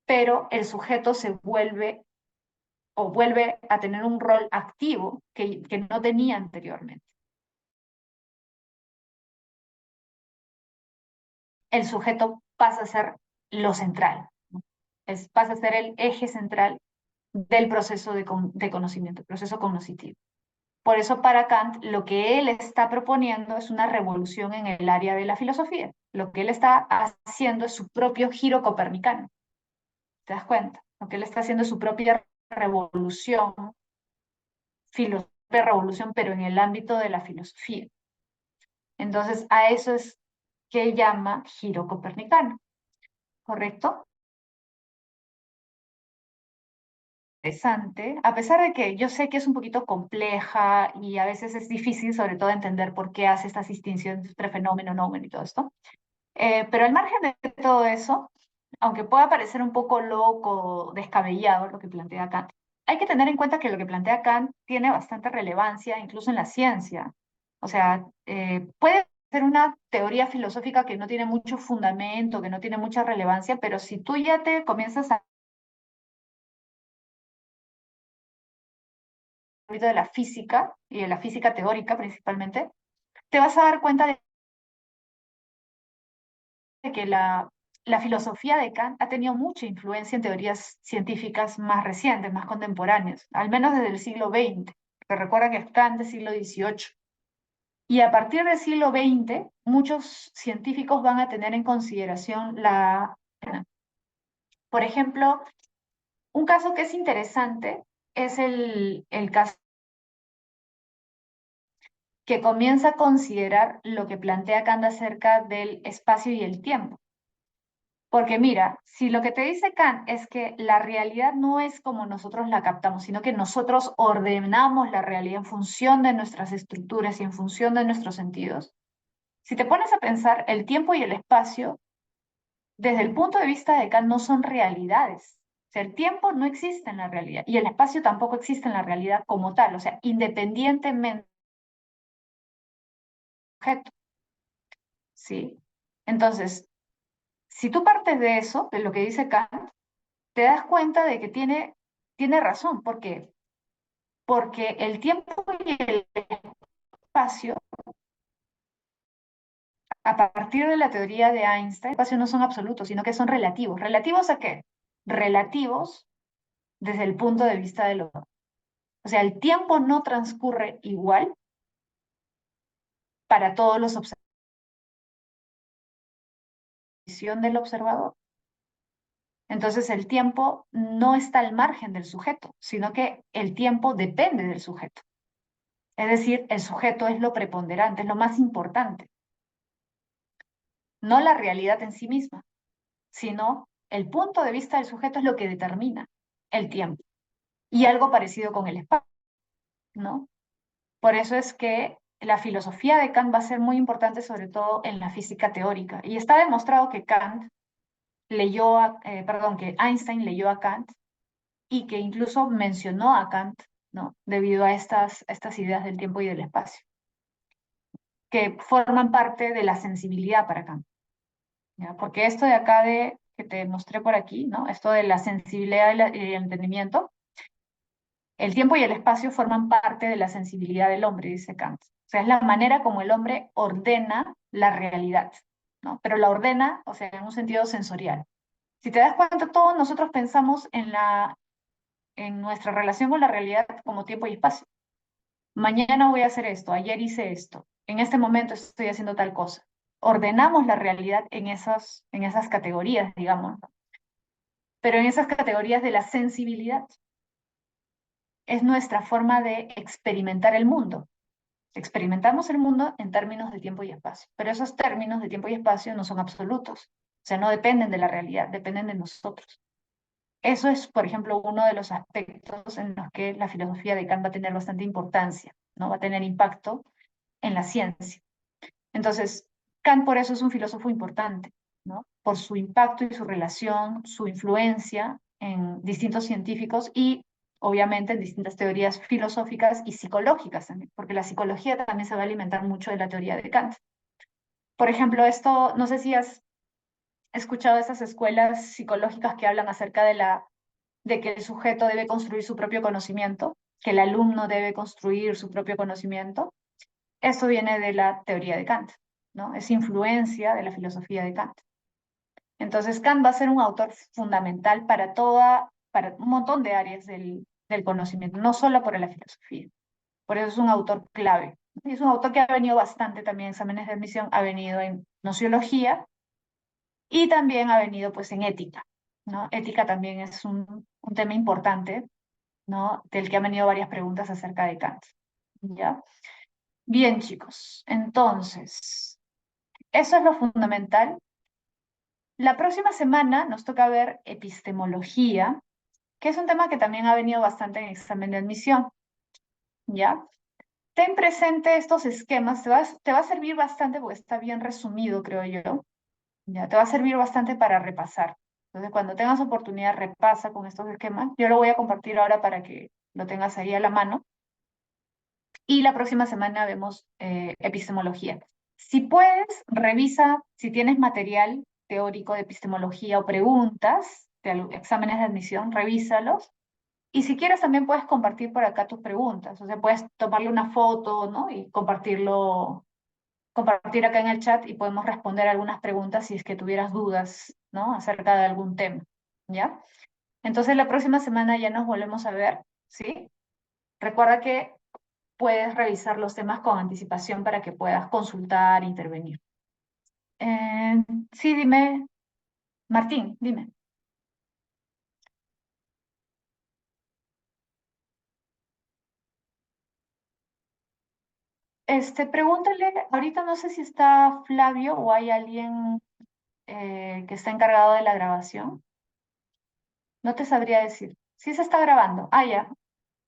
pero el sujeto se vuelve o vuelve a tener un rol activo que no tenía anteriormente. El sujeto pasa a ser lo central, ¿no? Pasa a ser el eje central del proceso de conocimiento, el proceso cognitivo. Por eso para Kant lo que él está proponiendo es una revolución en el área de la filosofía. Lo que él está haciendo es su propio giro copernicano. ¿Te das cuenta? Lo que él está haciendo es su propia revolución, revolución, pero en el ámbito de la filosofía. Entonces, a eso es que él llama giro copernicano, ¿correcto? Interesante, a pesar de que yo sé que es un poquito compleja y a veces es difícil, sobre todo, entender por qué hace estas distinciones entre fenómeno, nómeno y todo esto. Pero al margen de todo eso, aunque pueda parecer un poco loco, descabellado lo que plantea Kant, hay que tener en cuenta que lo que plantea Kant tiene bastante relevancia incluso en la ciencia. O sea, puede ser una teoría filosófica que no tiene mucho fundamento, que no tiene mucha relevancia, pero si tú ya te comienzas a ámbito de la física y de la física teórica principalmente, te vas a dar cuenta de que la filosofía de Kant ha tenido mucha influencia en teorías científicas más recientes, más contemporáneas, al menos desde el siglo XX, que recuerda que es Kant del siglo XVIII. Y a partir del siglo XX, muchos científicos van a tener en consideración por ejemplo, un caso que es interesante es el caso que comienza a considerar lo que plantea Kant acerca del espacio y el tiempo. Porque mira, si lo que te dice Kant es que la realidad no es como nosotros la captamos, sino que nosotros ordenamos la realidad en función de nuestras estructuras y en función de nuestros sentidos, si te pones a pensar, el tiempo y el espacio, desde el punto de vista de Kant, no son realidades. O sea, el tiempo no existe en la realidad y el espacio tampoco existe en la realidad como tal, o sea, independientemente del objeto, ¿sí? Entonces, si tú partes de eso, de lo que dice Kant, te das cuenta de que tiene razón. ¿Por qué? Porque el tiempo y el espacio, a partir de la teoría de Einstein, el espacio no son absolutos, sino que son relativos. ¿Relativos a qué? Relativos desde el punto de vista del otro. O sea, el tiempo no transcurre igual para todos los observadores del observador. Entonces, el tiempo no está al margen del sujeto, sino que el tiempo depende del sujeto. Es decir, el sujeto es lo preponderante, es lo más importante, no la realidad en sí misma, sino el punto de vista del sujeto es lo que determina el tiempo. Y algo parecido con el espacio, ¿no? Por eso es que la filosofía de Kant va a ser muy importante, sobre todo en la física teórica. Y está demostrado que que Einstein leyó a Kant y que incluso mencionó a Kant, ¿no? Debido a estas ideas del tiempo y del espacio, que forman parte de la sensibilidad para Kant, ¿ya? Porque esto de acá que te mostré por aquí, ¿no? Esto de la sensibilidad y el entendimiento, el tiempo y el espacio forman parte de la sensibilidad del hombre, dice Kant. O sea, es la manera como el hombre ordena la realidad, ¿no? Pero la ordena, o sea, en un sentido sensorial. Si te das cuenta, todos nosotros pensamos en nuestra relación con la realidad como tiempo y espacio. Mañana voy a hacer esto, ayer hice esto, en este momento estoy haciendo tal cosa. Ordenamos la realidad en esas categorías, digamos, ¿no? Pero en esas categorías de la sensibilidad. Es nuestra forma de experimentar el mundo. Experimentamos el mundo en términos de tiempo y espacio, pero esos términos de tiempo y espacio no son absolutos, o sea, no dependen de la realidad, dependen de nosotros. Eso es, por ejemplo, uno de los aspectos en los que la filosofía de Kant va a tener bastante importancia, ¿no? Va a tener impacto en la ciencia. Entonces, Kant por eso es un filósofo importante, ¿no? Por su impacto y su relación, su influencia en distintos científicos y obviamente en distintas teorías filosóficas y psicológicas también, porque la psicología también se va a alimentar mucho de la teoría de Kant. Por ejemplo, esto, no sé si has escuchado esas escuelas psicológicas que hablan acerca de que el sujeto debe construir su propio conocimiento, que el alumno debe construir su propio conocimiento. Esto viene de la teoría de Kant, ¿no? Es influencia de la filosofía de Kant. Entonces, Kant va a ser un autor fundamental para un montón de áreas del conocimiento, no solo por la filosofía. Por eso es un autor clave. Y es un autor que ha venido bastante también en exámenes de admisión, ha venido en nociología y también ha venido pues en ética, ¿no? Ética también es un tema importante, ¿no? Del que han venido varias preguntas acerca de Kant, ¿ya? Bien, chicos, entonces, eso es lo fundamental. La próxima semana nos toca ver epistemología, que es un tema que también ha venido bastante en examen de admisión, ¿ya? Ten presente estos esquemas, te va a servir bastante porque está bien resumido, creo yo, ¿ya? Te va a servir bastante para repasar. Entonces, cuando tengas oportunidad, repasa con estos esquemas. Yo lo voy a compartir ahora para que lo tengas ahí a la mano. Y la próxima semana vemos epistemología. Si puedes, revisa si tienes material teórico de epistemología o preguntas de exámenes de admisión, revísalos Y si quieres también puedes compartir por acá tus preguntas, o sea, puedes tomarle una foto, ¿no? Y compartir acá en el chat y podemos responder algunas preguntas si es que tuvieras dudas, ¿no? Acerca de algún tema, ¿ya? Entonces la próxima semana ya nos volvemos a ver, ¿sí? Recuerda que puedes revisar los temas con anticipación para que puedas consultar e intervenir. Eh, sí, dime, Martín, dime. Pregúntale, ahorita no sé si está Flavio o hay alguien que está encargado de la grabación. No te sabría decir. Sí se está grabando. Ah, ya.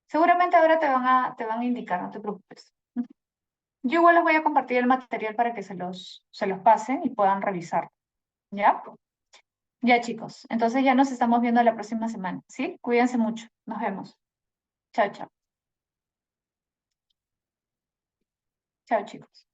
Seguramente ahora te van a indicar, no te preocupes. Yo igual les voy a compartir el material para que se los pasen y puedan revisar. ¿Ya? Ya, chicos. Entonces ya nos estamos viendo la próxima semana. ¿Sí? Cuídense mucho. Nos vemos. Chao, chao. Chao, chicos.